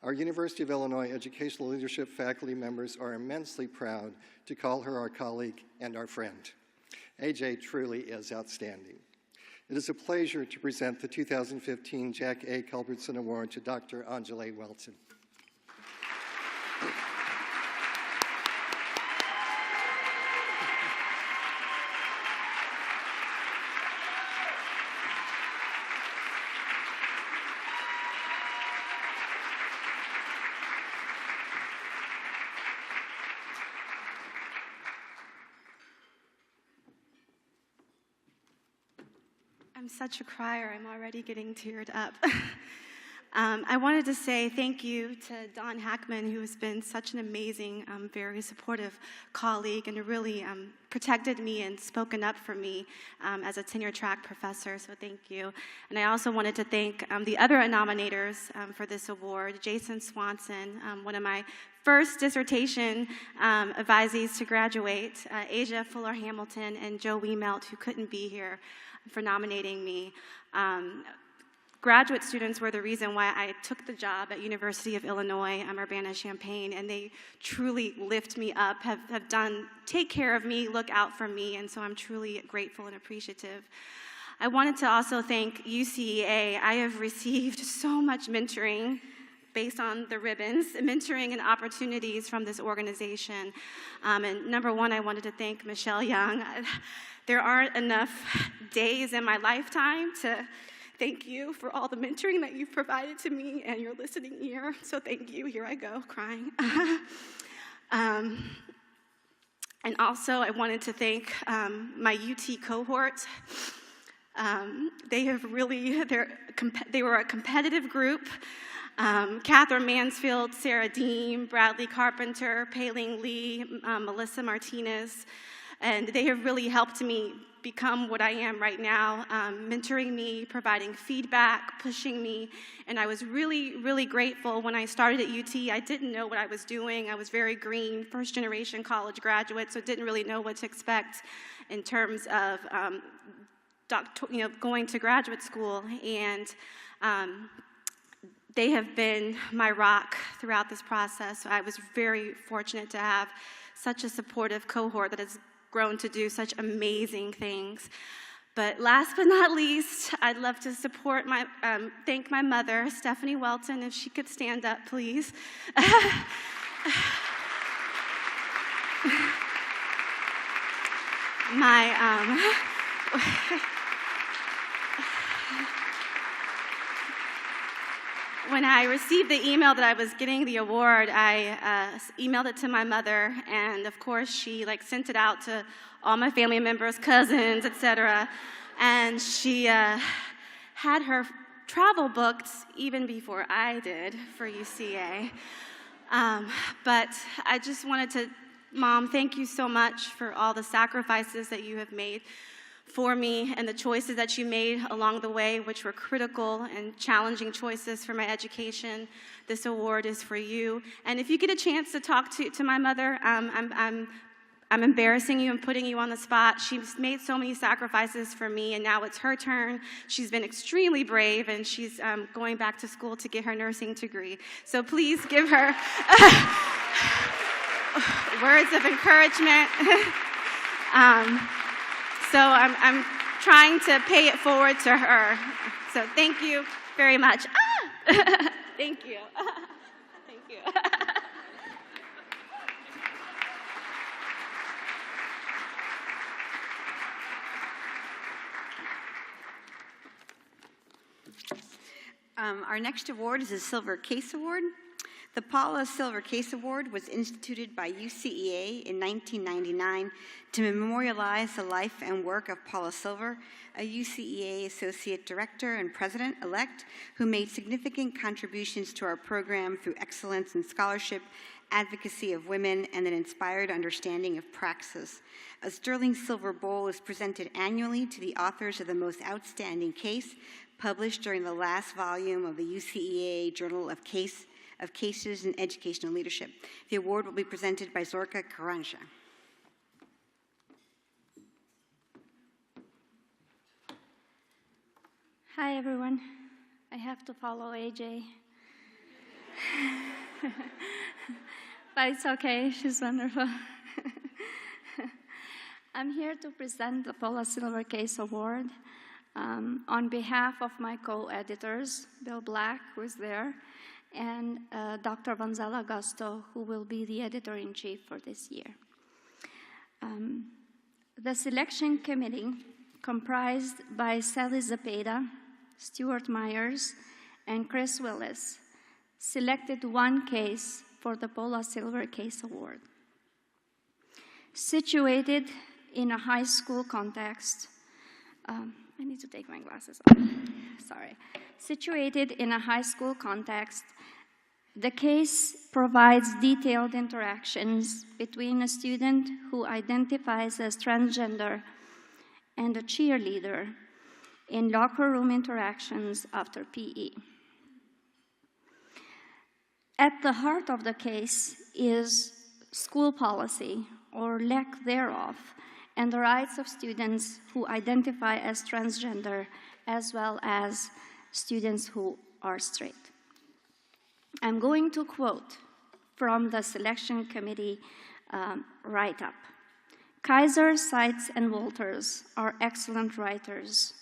Our University of Illinois educational leadership faculty members are immensely proud to call her our colleague and our friend. AJ truly is outstanding. It is a pleasure to present the 2015 Jack A. Culbertson Award to Dr. Angela Welton. I'm such a crier, I'm already getting teared up. I wanted to say thank you to Don Hackman, who has been such an amazing, very supportive colleague and really protected me and spoken up for me as a tenure track professor, so thank you. And I also wanted to thank the other nominators for this award, Jason Swanson, one of my first dissertation advisees to graduate, Asia Fuller-Hamilton, and Joe Wiemelt, who couldn't be here, for nominating me. Graduate students were the reason why I took the job at University of Illinois, Urbana-Champaign, and they truly lift me up, have done, take care of me, look out for me, and so I'm truly grateful and appreciative. I wanted to also thank UCEA. I have received so much mentoring based on the ribbons, mentoring and opportunities from this organization. And number one, I wanted to thank Michelle Young. There aren't enough days in my lifetime to thank you for all the mentoring that you've provided to me and your listening ear. So thank you. Here I go, crying. And also, I wanted to thank my UT cohort. They were a competitive group. Catherine Mansfield, Sarah Deem, Bradley Carpenter, Pei-Ling Lee, Melissa Martinez, and they have really helped me become what I am right now, mentoring me, providing feedback, pushing me, and I was really, really grateful when I started at UT. I didn't know what I was doing. I was very green, first-generation college graduate, so didn't really know what to expect in terms of going to graduate school, and they have been my rock throughout this process. I was very fortunate to have such a supportive cohort that has grown to do such amazing things. But last but not least, I'd love to thank my mother, Stephanie Welton, if she could stand up, please. When I received the email that I was getting the award, I emailed it to my mother, and of course she sent it out to all my family members, cousins, etc. And she had her travel booked even before I did for UCA. But I just wanted to, Mom, thank you so much for all the sacrifices that you have made for me and the choices that you made along the way, which were critical and challenging choices for my education. This award is for you. And if you get a chance to talk to my mother, I'm embarrassing you and putting you on the spot. She's made so many sacrifices for me, and now it's her turn. She's been extremely brave, and she's going back to school to get her nursing degree. So please give her words of encouragement. So I'm trying to pay it forward to her. So thank you very much. Thank you. Thank you. Our next award is the Silver Case Award. The Paula Silver Case Award was instituted by UCEA in 1999 to memorialize the life and work of Paula Silver, a UCEA Associate Director and President-elect who made significant contributions to our program through excellence in scholarship, advocacy of women, and an inspired understanding of praxis. A Sterling Silver Bowl is presented annually to the authors of the most outstanding case, published during the last volume of the UCEA Journal of Case of Cases in Educational Leadership. The award will be presented by Zorka Karanja. Hi, everyone. I have to follow AJ. But it's okay, she's wonderful. I'm here to present the Paula Silver Case Award on behalf of my co-editors, Bill Black, who is there, and Dr. Vanzella Gusto, who will be the editor-in-chief for this year. The selection committee, comprised by Sally Zepeda, Stuart Myers, and Chris Willis, selected one case for the Paula Silver Case Award. Situated in a high school context, I need to take my glasses off, sorry. Situated in a high school context, the case provides detailed interactions between a student who identifies as transgender and a cheerleader in locker room interactions after PE. At the heart of the case is school policy, or lack thereof, and the rights of students who identify as transgender, as well as students who are straight. I'm going to quote from the selection committee write-up. Kaiser, Seitz, and Walters are excellent writers,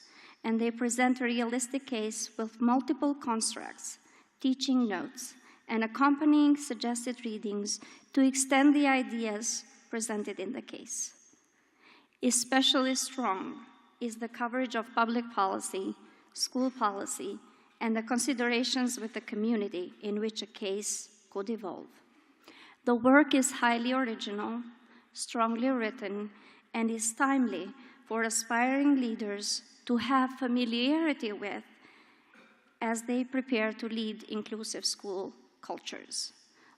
and they present a realistic case with multiple constructs, teaching notes, and accompanying suggested readings to extend the ideas presented in the case. Especially strong is the coverage of public policy, school policy, and the considerations with the community in which a case could evolve. The work is highly original, strongly written, and is timely for aspiring leaders to have familiarity with as they prepare to lead inclusive school cultures.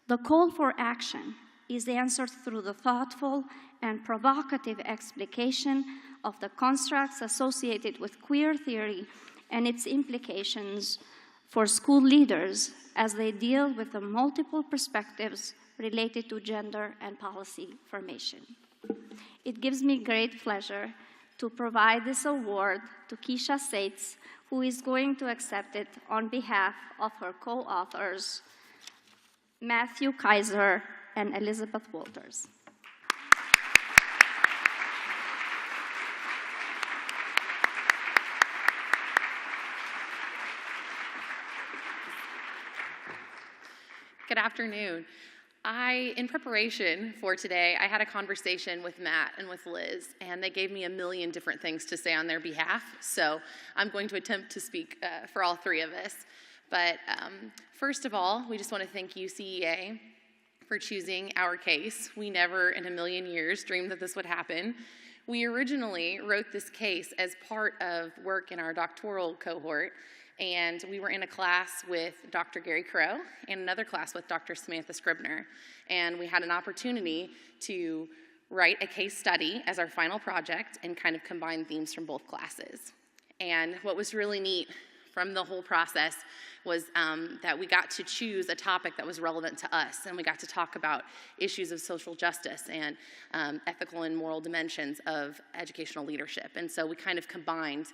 The call for action is answered through the thoughtful and provocative explication of the constructs associated with queer theory and its implications for school leaders as they deal with the multiple perspectives related to gender and policy formation. It gives me great pleasure to provide this award to Keisha Seitz, who is going to accept it on behalf of her co-authors, Matthew Kaiser and Elizabeth Walters. Good afternoon. In preparation for today, I had a conversation with Matt and with Liz, and they gave me a million different things to say on their behalf, so I'm going to attempt to speak for all three of us. But first of all, we just want to thank UCEA for choosing our case. We never in a million years dreamed that this would happen. We originally wrote this case as part of work in our doctoral cohort, and we were in a class with Dr. Gary Crow and another class with Dr. Samantha Scribner, and we had an opportunity to write a case study as our final project and kind of combine themes from both classes. And what was really neat from the whole process was that we got to choose a topic that was relevant to us, and we got to talk about issues of social justice and ethical and moral dimensions of educational leadership. And so we kind of combined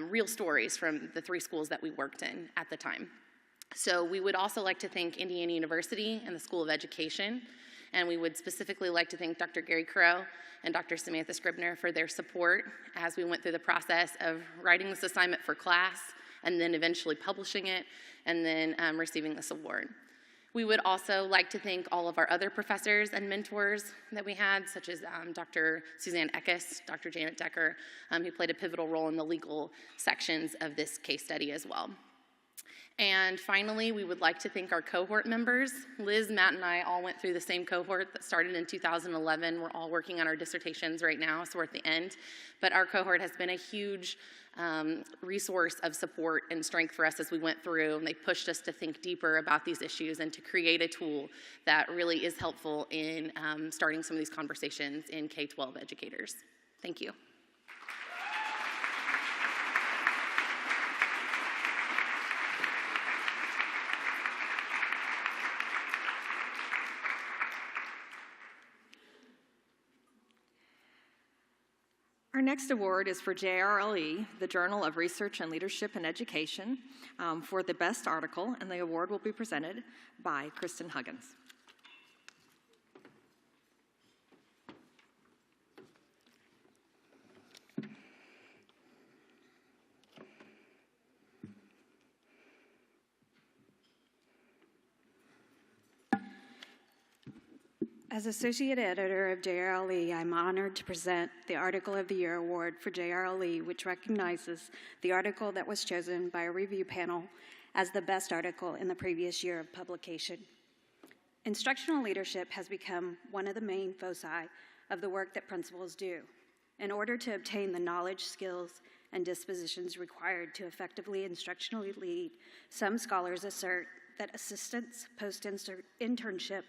real stories from the three schools that we worked in at the time. So we would also like to thank Indiana University and the School of Education, and we would specifically like to thank Dr. Gary Crow and Dr. Samantha Scribner for their support as we went through the process of writing this assignment for class, and then eventually publishing it, and then receiving this award. We would also like to thank all of our other professors and mentors that we had, such as Dr. Suzanne Eckes, Dr. Janet Decker, who played a pivotal role in the legal sections of this case study as well. And finally, we would like to thank our cohort members. Liz, Matt, and I all went through the same cohort that started in 2011. We're all working on our dissertations right now, so we're at the end. But our cohort has been a huge resource of support and strength for us as we went through, and they pushed us to think deeper about these issues and to create a tool that really is helpful in starting some of these conversations in K-12 educators. Thank you. next award is for JRLE, the Journal of Research and Leadership in Education, for the best article, and the award will be presented by Kristen Huggins. As Associate Editor of JRLE, I'm honored to present the Article of the Year Award for JRLE, which recognizes the article that was chosen by a review panel as the best article in the previous year of publication. Instructional leadership has become one of the main foci of the work that principals do. In order to obtain the knowledge, skills, and dispositions required to effectively instructionally lead, some scholars assert that assistance post-internship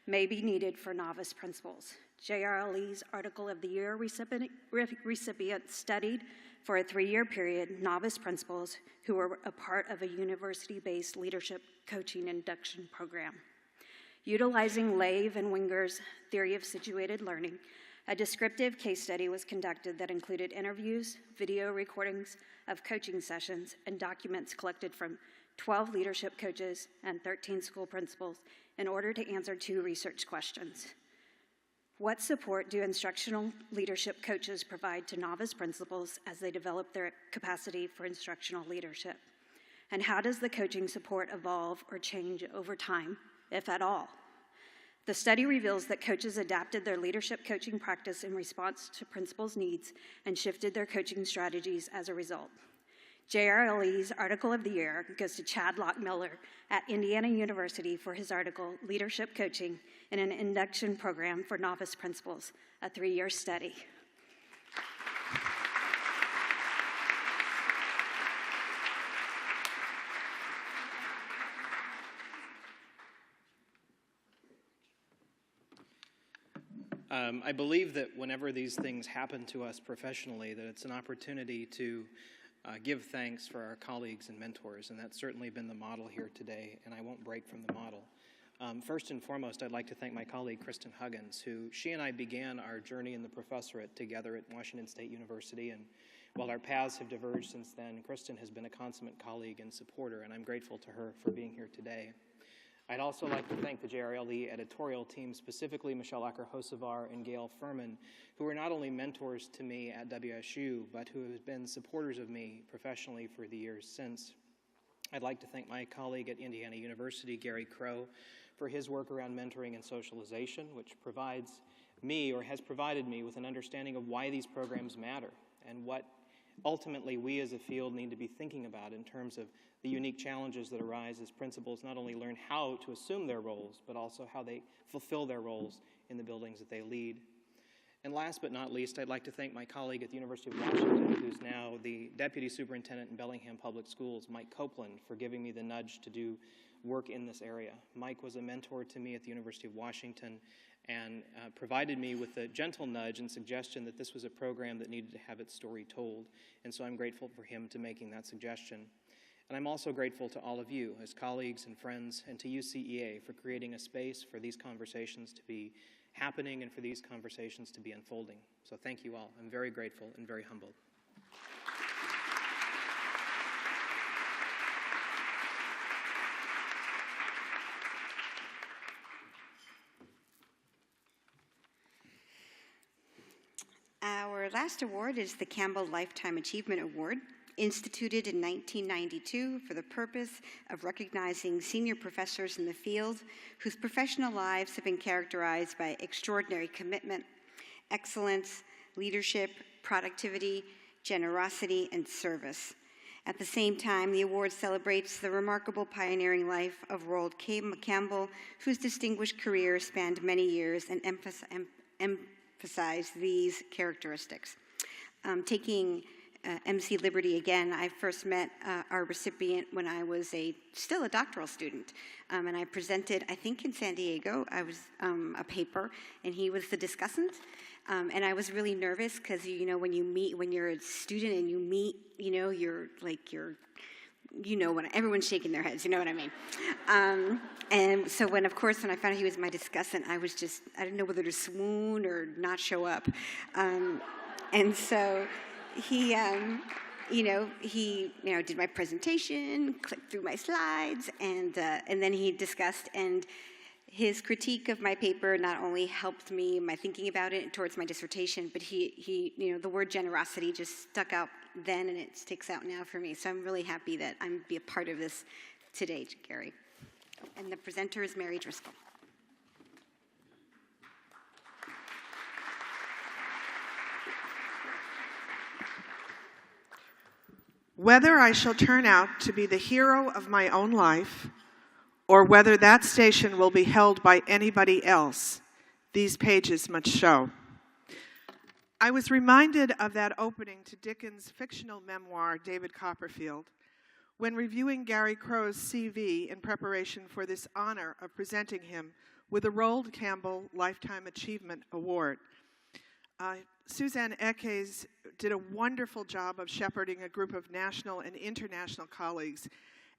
may be needed for novice principals. JRLE's Article of the Year recipient studied for a 3-year period novice principals who were a part of a university-based leadership coaching induction program. Utilizing Lave and Winger's theory of situated learning, a descriptive case study was conducted that included interviews, video recordings of coaching sessions, and documents collected from 12 leadership coaches and 13 school principals in order to answer 2 research questions. What support do instructional leadership coaches provide to novice principals as they develop their capacity for instructional leadership? And how does the coaching support evolve or change over time, if at all? The study reveals that coaches adapted their leadership coaching practice in response to principals' needs and shifted their coaching strategies as a result. JRLE's Article of the Year goes to Chad Lockmiller at Indiana University for his article, Leadership Coaching in an Induction Program for Novice Principals, a 3-year study. I believe that whenever these things happen to us professionally, that it's an opportunity to give thanks for our colleagues and mentors, and that's certainly been the model here today, and I won't break from the model. First and foremost, I'd like to thank my colleague, Kristen Huggins, she and I began our journey in the professorate together at Washington State University, and while our paths have diverged since then, Kristen has been a consummate colleague and supporter, and I'm grateful to her for being here today. I'd also like to thank the JRLE editorial team, specifically Michelle Acker-Hosevar and Gail Furman, who are not only mentors to me at WSU, but who have been supporters of me professionally for the years since. I'd like to thank my colleague at Indiana University, Gary Crow, for his work around mentoring and socialization, which provides me, or has provided me, with an understanding of why these programs matter and what ultimately we as a field need to be thinking about in terms of the unique challenges that arise as principals not only learn how to assume their roles, but also how they fulfill their roles in the buildings that they lead. And last but not least, I'd like to thank my colleague at the University of Washington, who's now the Deputy Superintendent in Bellingham Public Schools, Mike Copeland, for giving me the nudge to do work in this area. Mike was a mentor to me at the University of Washington and provided me with a gentle nudge and suggestion that this was a program that needed to have its story told. And so I'm grateful for him to making that suggestion. And I'm also grateful to all of you as colleagues and friends, and to UCEA for creating a space for these conversations to be happening and for these conversations to be unfolding. So thank you all. I'm very grateful and very humbled. Our last award is the Campbell Lifetime Achievement Award, instituted in 1992 for the purpose of recognizing senior professors in the field whose professional lives have been characterized by extraordinary commitment, excellence, leadership, productivity, generosity, and service. At the same time, the award celebrates the remarkable pioneering life of Roald Campbell, whose distinguished career spanned many years and emphasized these characteristics. Taking MC Liberty again, I first met our recipient when I was still a doctoral student, and I presented, I think in San Diego, I was a paper, and he was the discussant, and I was really nervous because, you know, when you're a student and you meet, you know, when everyone's shaking their heads, you know what I mean? And so when I found out he was my discussant, I didn't know whether to swoon or not show up. And so he, he did my presentation, clicked through my slides, and then he discussed, and his critique of my paper not only helped me in my thinking about it towards my dissertation, but he the word generosity just stuck out then, and it sticks out now for me. So I'm really happy that I'm be a part of this today, Gary. And the presenter is Mary Driscoll. Whether I shall turn out to be the hero of my own life, or whether that station will be held by anybody else, these pages must show. I was reminded of that opening to Dickens' fictional memoir, David Copperfield, when reviewing Gary Crow's CV in preparation for this honor of presenting him with a Roald Campbell Lifetime Achievement Award. Suzanne Ekes did a wonderful job of shepherding a group of national and international colleagues,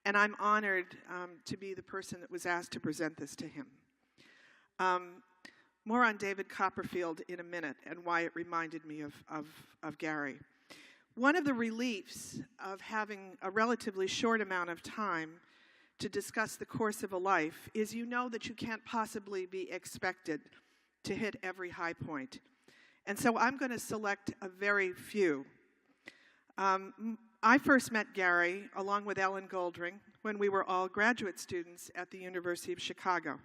and I'm honored to be the person that was asked to present this to him. More on David Copperfield in a minute and why it reminded me of Gary. One of the reliefs of having a relatively short amount of time to discuss the course of a life is you know that you can't possibly be expected to hit every high point. And so I'm going to select a very few. I first met Gary, along with Ellen Goldring, when we were all graduate students at the University of Chicago.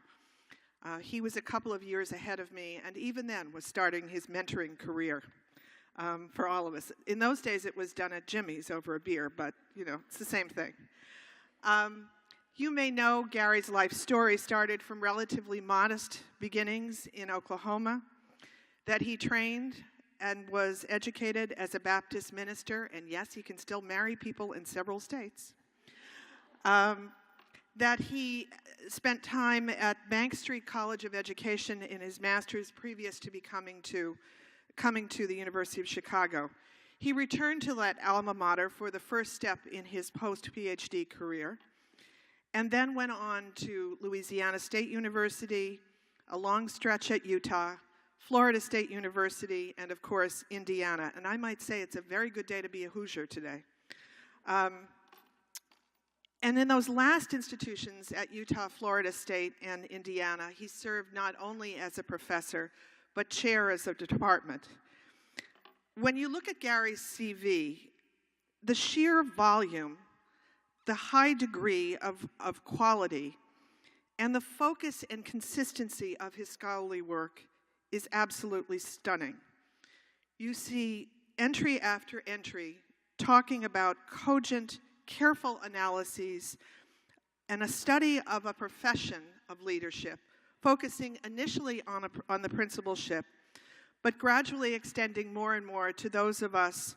He was a couple of years ahead of me, and even then was starting his mentoring career for all of us. In those days, it was done at Jimmy's over a beer, but, it's the same thing. You may know Gary's life story started from relatively modest beginnings in Oklahoma, that he trained and was educated as a Baptist minister, and yes, he can still marry people in several states. That he spent time at Bank Street College of Education in his master's previous to coming to the University of Chicago. He returned to that alma mater for the first step in his post-PhD career, and then went on to Louisiana State University, a long stretch at Utah, Florida State University, and of course, Indiana. And I might say it's a very good day to be a Hoosier today. And in those last institutions at Utah, Florida State, and Indiana, he served not only as a professor, but chair as a department. When you look at Gary's CV, the sheer volume, the high degree of quality, and the focus and consistency of his scholarly work is absolutely stunning. You see entry after entry talking about cogent, careful analyses and a study of a profession of leadership, focusing initially on the principalship, but gradually extending more and more to those of us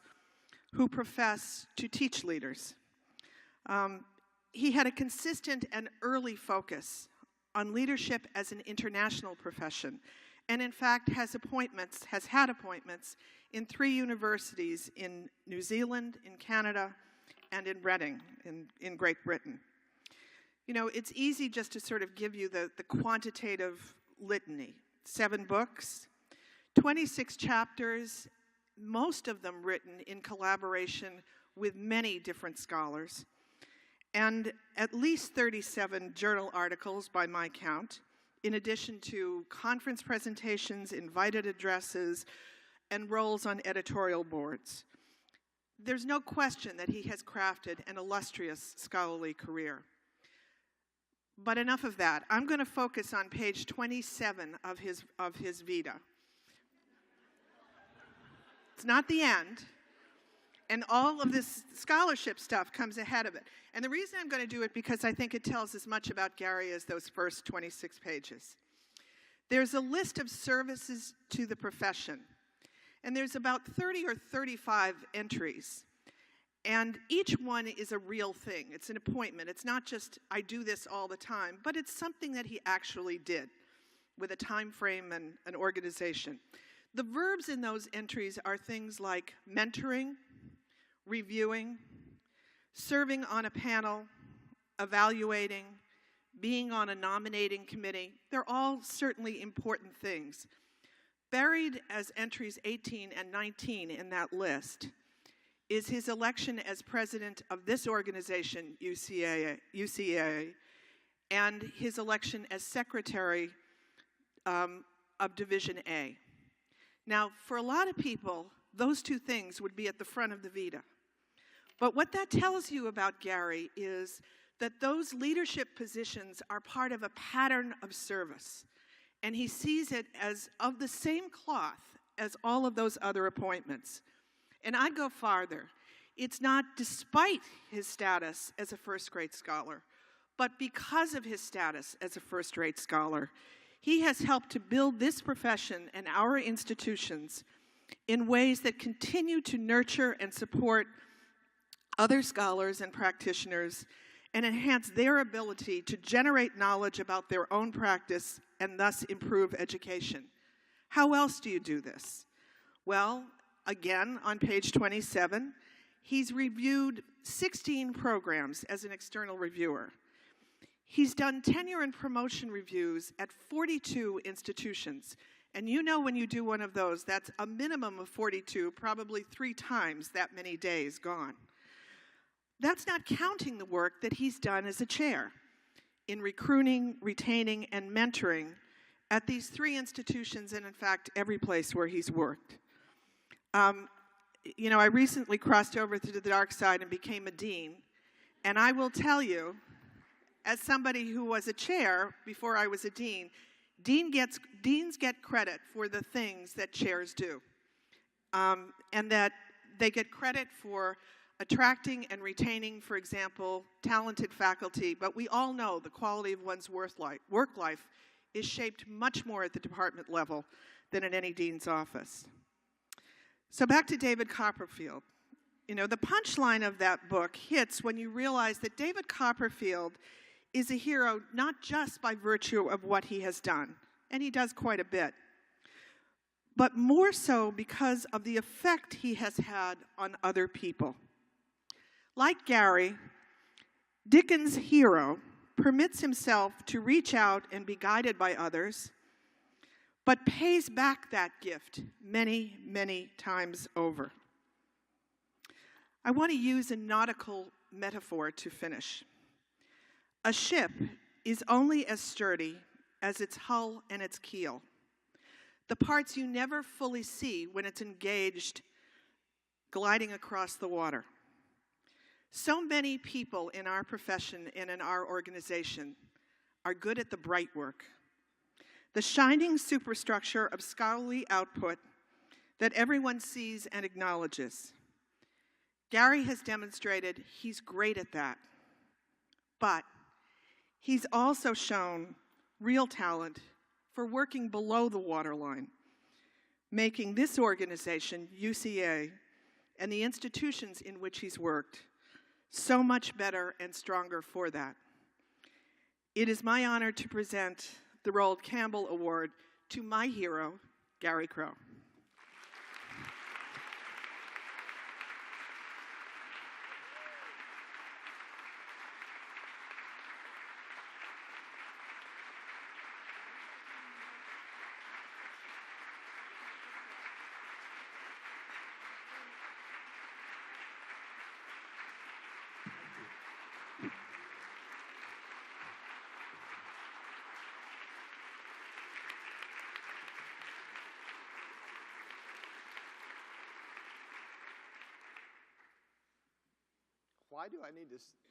who profess to teach leaders. He had a consistent and early focus on leadership as an international profession, and in fact has had appointments in 3 universities in New Zealand, in Canada, and in Reading, in Great Britain. It's easy just to sort of give you the quantitative litany. 7 books, 26 chapters, most of them written in collaboration with many different scholars, and at least 37 journal articles by my count, in addition to conference presentations, invited addresses, and roles on editorial boards. There's no question that he has crafted an illustrious scholarly career. But enough of that. I'm going to focus on page 27 of his vita. It's not the end, and all of this scholarship stuff comes ahead of it. And the reason I'm going to do it because I think it tells as much about Gary as those first 26 pages. There's a list of services to the profession, and there's about 30 or 35 entries. And each one is a real thing. It's an appointment. It's not just, I do this all the time, but it's something that he actually did with a time frame and an organization. The verbs in those entries are things like mentoring, reviewing, serving on a panel, evaluating, being on a nominating committee. They're all certainly important things. Buried as entries 18 and 19 in that list is his election as president of this organization, UCEA, and his election as secretary of Division A. Now, for a lot of people, those two things would be at the front of the Vita. But what that tells you about Gary is that those leadership positions are part of a pattern of service. And he sees it as of the same cloth as all of those other appointments. And I'd go farther. It's not despite his status as a first-grade scholar, but because of his status as a first-rate scholar. He has helped to build this profession and our institutions in ways that continue to nurture and support other scholars and practitioners and enhance their ability to generate knowledge about their own practice and thus improve education. How else do you do this? Well, again, on page 27, he's reviewed 16 programs as an external reviewer. He's done tenure and promotion reviews at 42 institutions. And you know when you do one of those, that's a minimum of 42, probably 3 times that many days gone. That's not counting the work that he's done as a chair in recruiting, retaining, and mentoring at these 3 institutions and, in fact, every place where he's worked. You know, I recently crossed over to the dark side and became a dean. And I will tell you, as somebody who was a chair before I was a dean, deans get credit for the things that chairs do. And that they get credit for attracting and retaining, for example, talented faculty. But we all know the quality of one's work life is shaped much more at the department level than in any dean's office. So back to David Copperfield. You know, the punchline of that book hits when you realize that David Copperfield is a hero not just by virtue of what he has done, and he does quite a bit, but more so because of the effect he has had on other people. Like Gary, Dickens' hero permits himself to reach out and be guided by others, but pays back that gift many, many times over. I want to use a nautical metaphor to finish. A ship is only as sturdy as its hull and its keel, the parts you never fully see when it's engaged gliding across the water. So many people in our profession and in our organization are good at the bright work, the shining superstructure of scholarly output that everyone sees and acknowledges. Gary has demonstrated he's great at that, but he's also shown real talent for working below the waterline, making this organization, UCEA, and the institutions in which he's worked so much better and stronger for that. It is my honor to present the Roald Campbell Award to my hero, Gary Crow.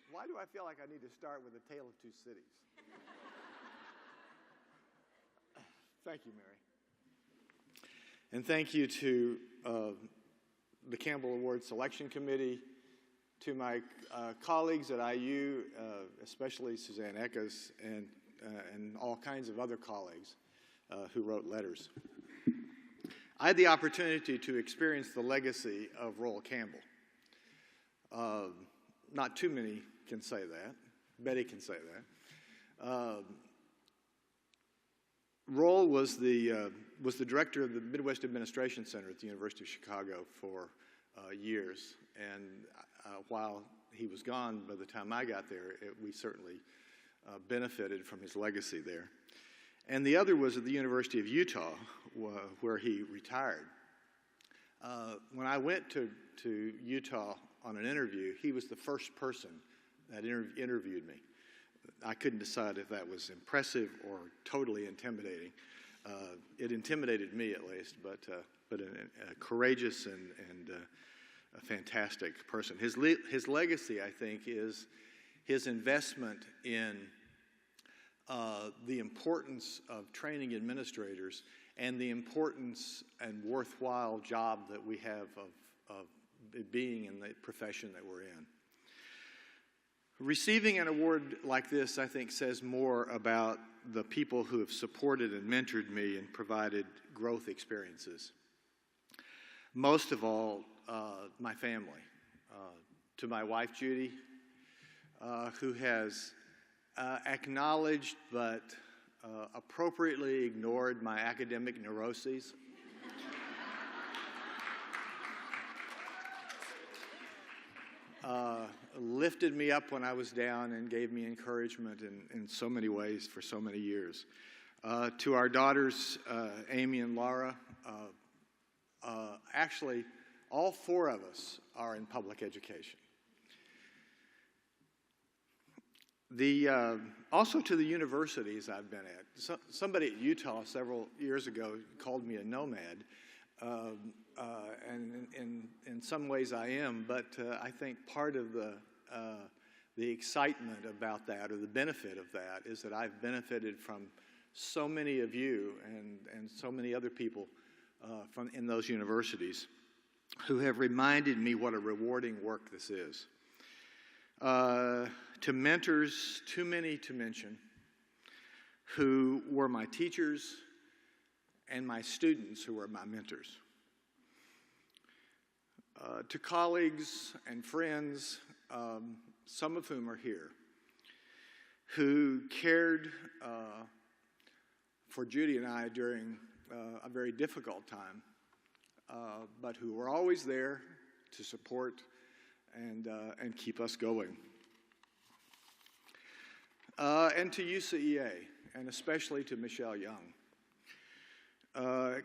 Why do I feel like I need to start with A Tale of Two Cities? Thank you, Mary. And thank you to the Campbell Award Selection Committee, to my colleagues at IU, especially Suzanne Eckes, and all kinds of other colleagues who wrote letters. I had the opportunity to experience the legacy of Roald Campbell. Not too many can say that. Betty can say that. Roald was the director of the Midwest Administration Center at the University of Chicago for years, and while he was gone, by the time I got there, we certainly benefited from his legacy there. and the other was at the University of Utah, where he retired. When I went to Utah on an interview, he was the first person that interviewed me. I couldn't decide if that was impressive or totally intimidating. It intimidated me, at least, but a courageous and a fantastic person. His legacy, I think, is his investment in the importance of training administrators and the importance and worthwhile job that we have of being in the profession that we're in. Receiving an award like this, I think, says more about the people who have supported and mentored me and provided growth experiences. Most of all, my family. To my wife, Judy, who has acknowledged but appropriately ignored my academic neuroses. Lifted me up when I was down and gave me encouragement in so many ways for so many years. To our daughters, Amy and Laura, actually, all four of us are in public education. Also to the universities I've been at. Somebody at Utah several years ago called me a nomad. And in some ways I am, but I think part of the excitement about that, or the benefit of that, is that I've benefited from so many of you and so many other people in those universities who have reminded me what a rewarding work this is. To mentors, too many to mention, who were my teachers, and my students who were my mentors. To colleagues and friends, some of whom are here, who cared for Judy and I during a very difficult time, but who were always there to support and keep us going. And to UCEA, and especially to Michelle Young.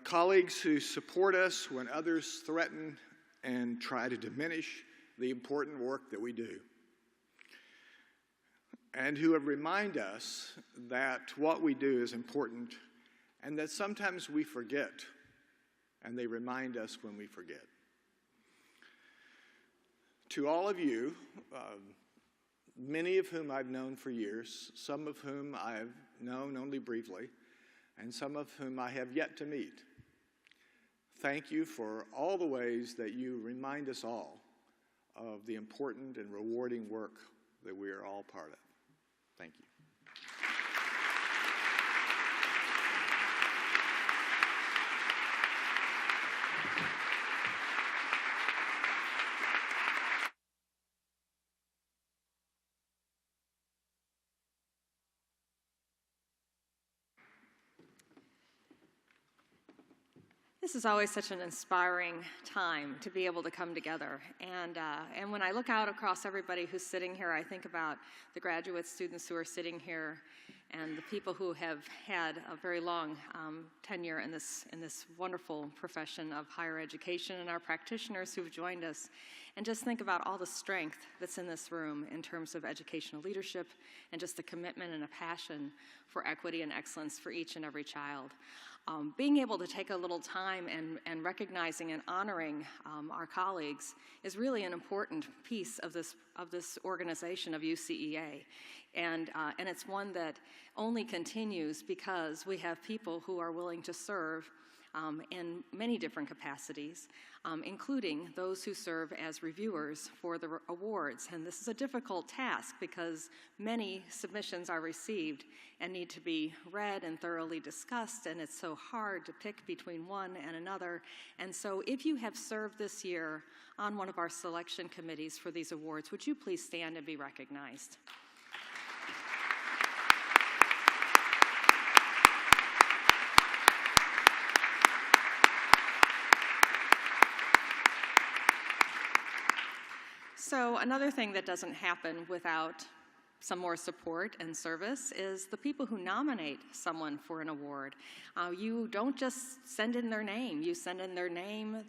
Colleagues who support us when others threaten and try to diminish the important work that we do. And who remind us that what we do is important and that sometimes we forget, and they remind us when we forget. To all of you, many of whom I've known for years, some of whom I've known only briefly, and some of whom I have yet to meet, thank you for all the ways that you remind us all of the important and rewarding work that we are all part of. Thank you. This is always such an inspiring time to be able to come together. And when I look out across everybody who's sitting here, I think about the graduate students who are sitting here and the people who have had a very long tenure in this wonderful profession of higher education, and our practitioners who've joined us. And just think about all the strength that's in this room in terms of educational leadership and just the commitment and a passion for equity and excellence for each and every child. Being able to take a little time and recognizing and honoring our colleagues is really an important piece of this organization of UCEA. And it's one that only continues because we have people who are willing to serve in many different capacities, including those who serve as reviewers for the awards. And this is a difficult task because many submissions are received and need to be read and thoroughly discussed, and it's so hard to pick between one and another. And so if you have served this year on one of our selection committees for these awards, would you please stand and be recognized? So another thing that doesn't happen without some more support and service is the people who nominate someone for an award. You don't just send in their name. You send in their name,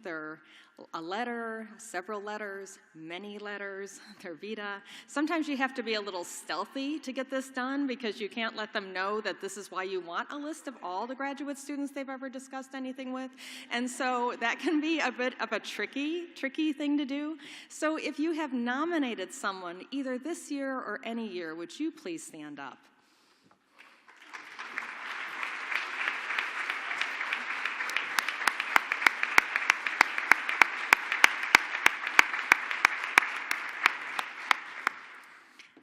a letter, several letters, many letters, their vita. Sometimes you have to be a little stealthy to get this done because you can't let them know that this is why you want a list of all the graduate students they've ever discussed anything with. And so that can be a bit of a tricky thing to do. So if you have nominated someone either this year or any year, would you please stand up?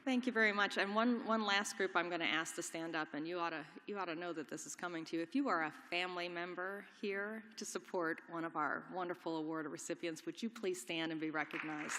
Thank you very much. And one last group I'm going to ask to stand up, and you ought to know that this is coming to you. If you are a family member here to support one of our wonderful award recipients, would you please stand and be recognized?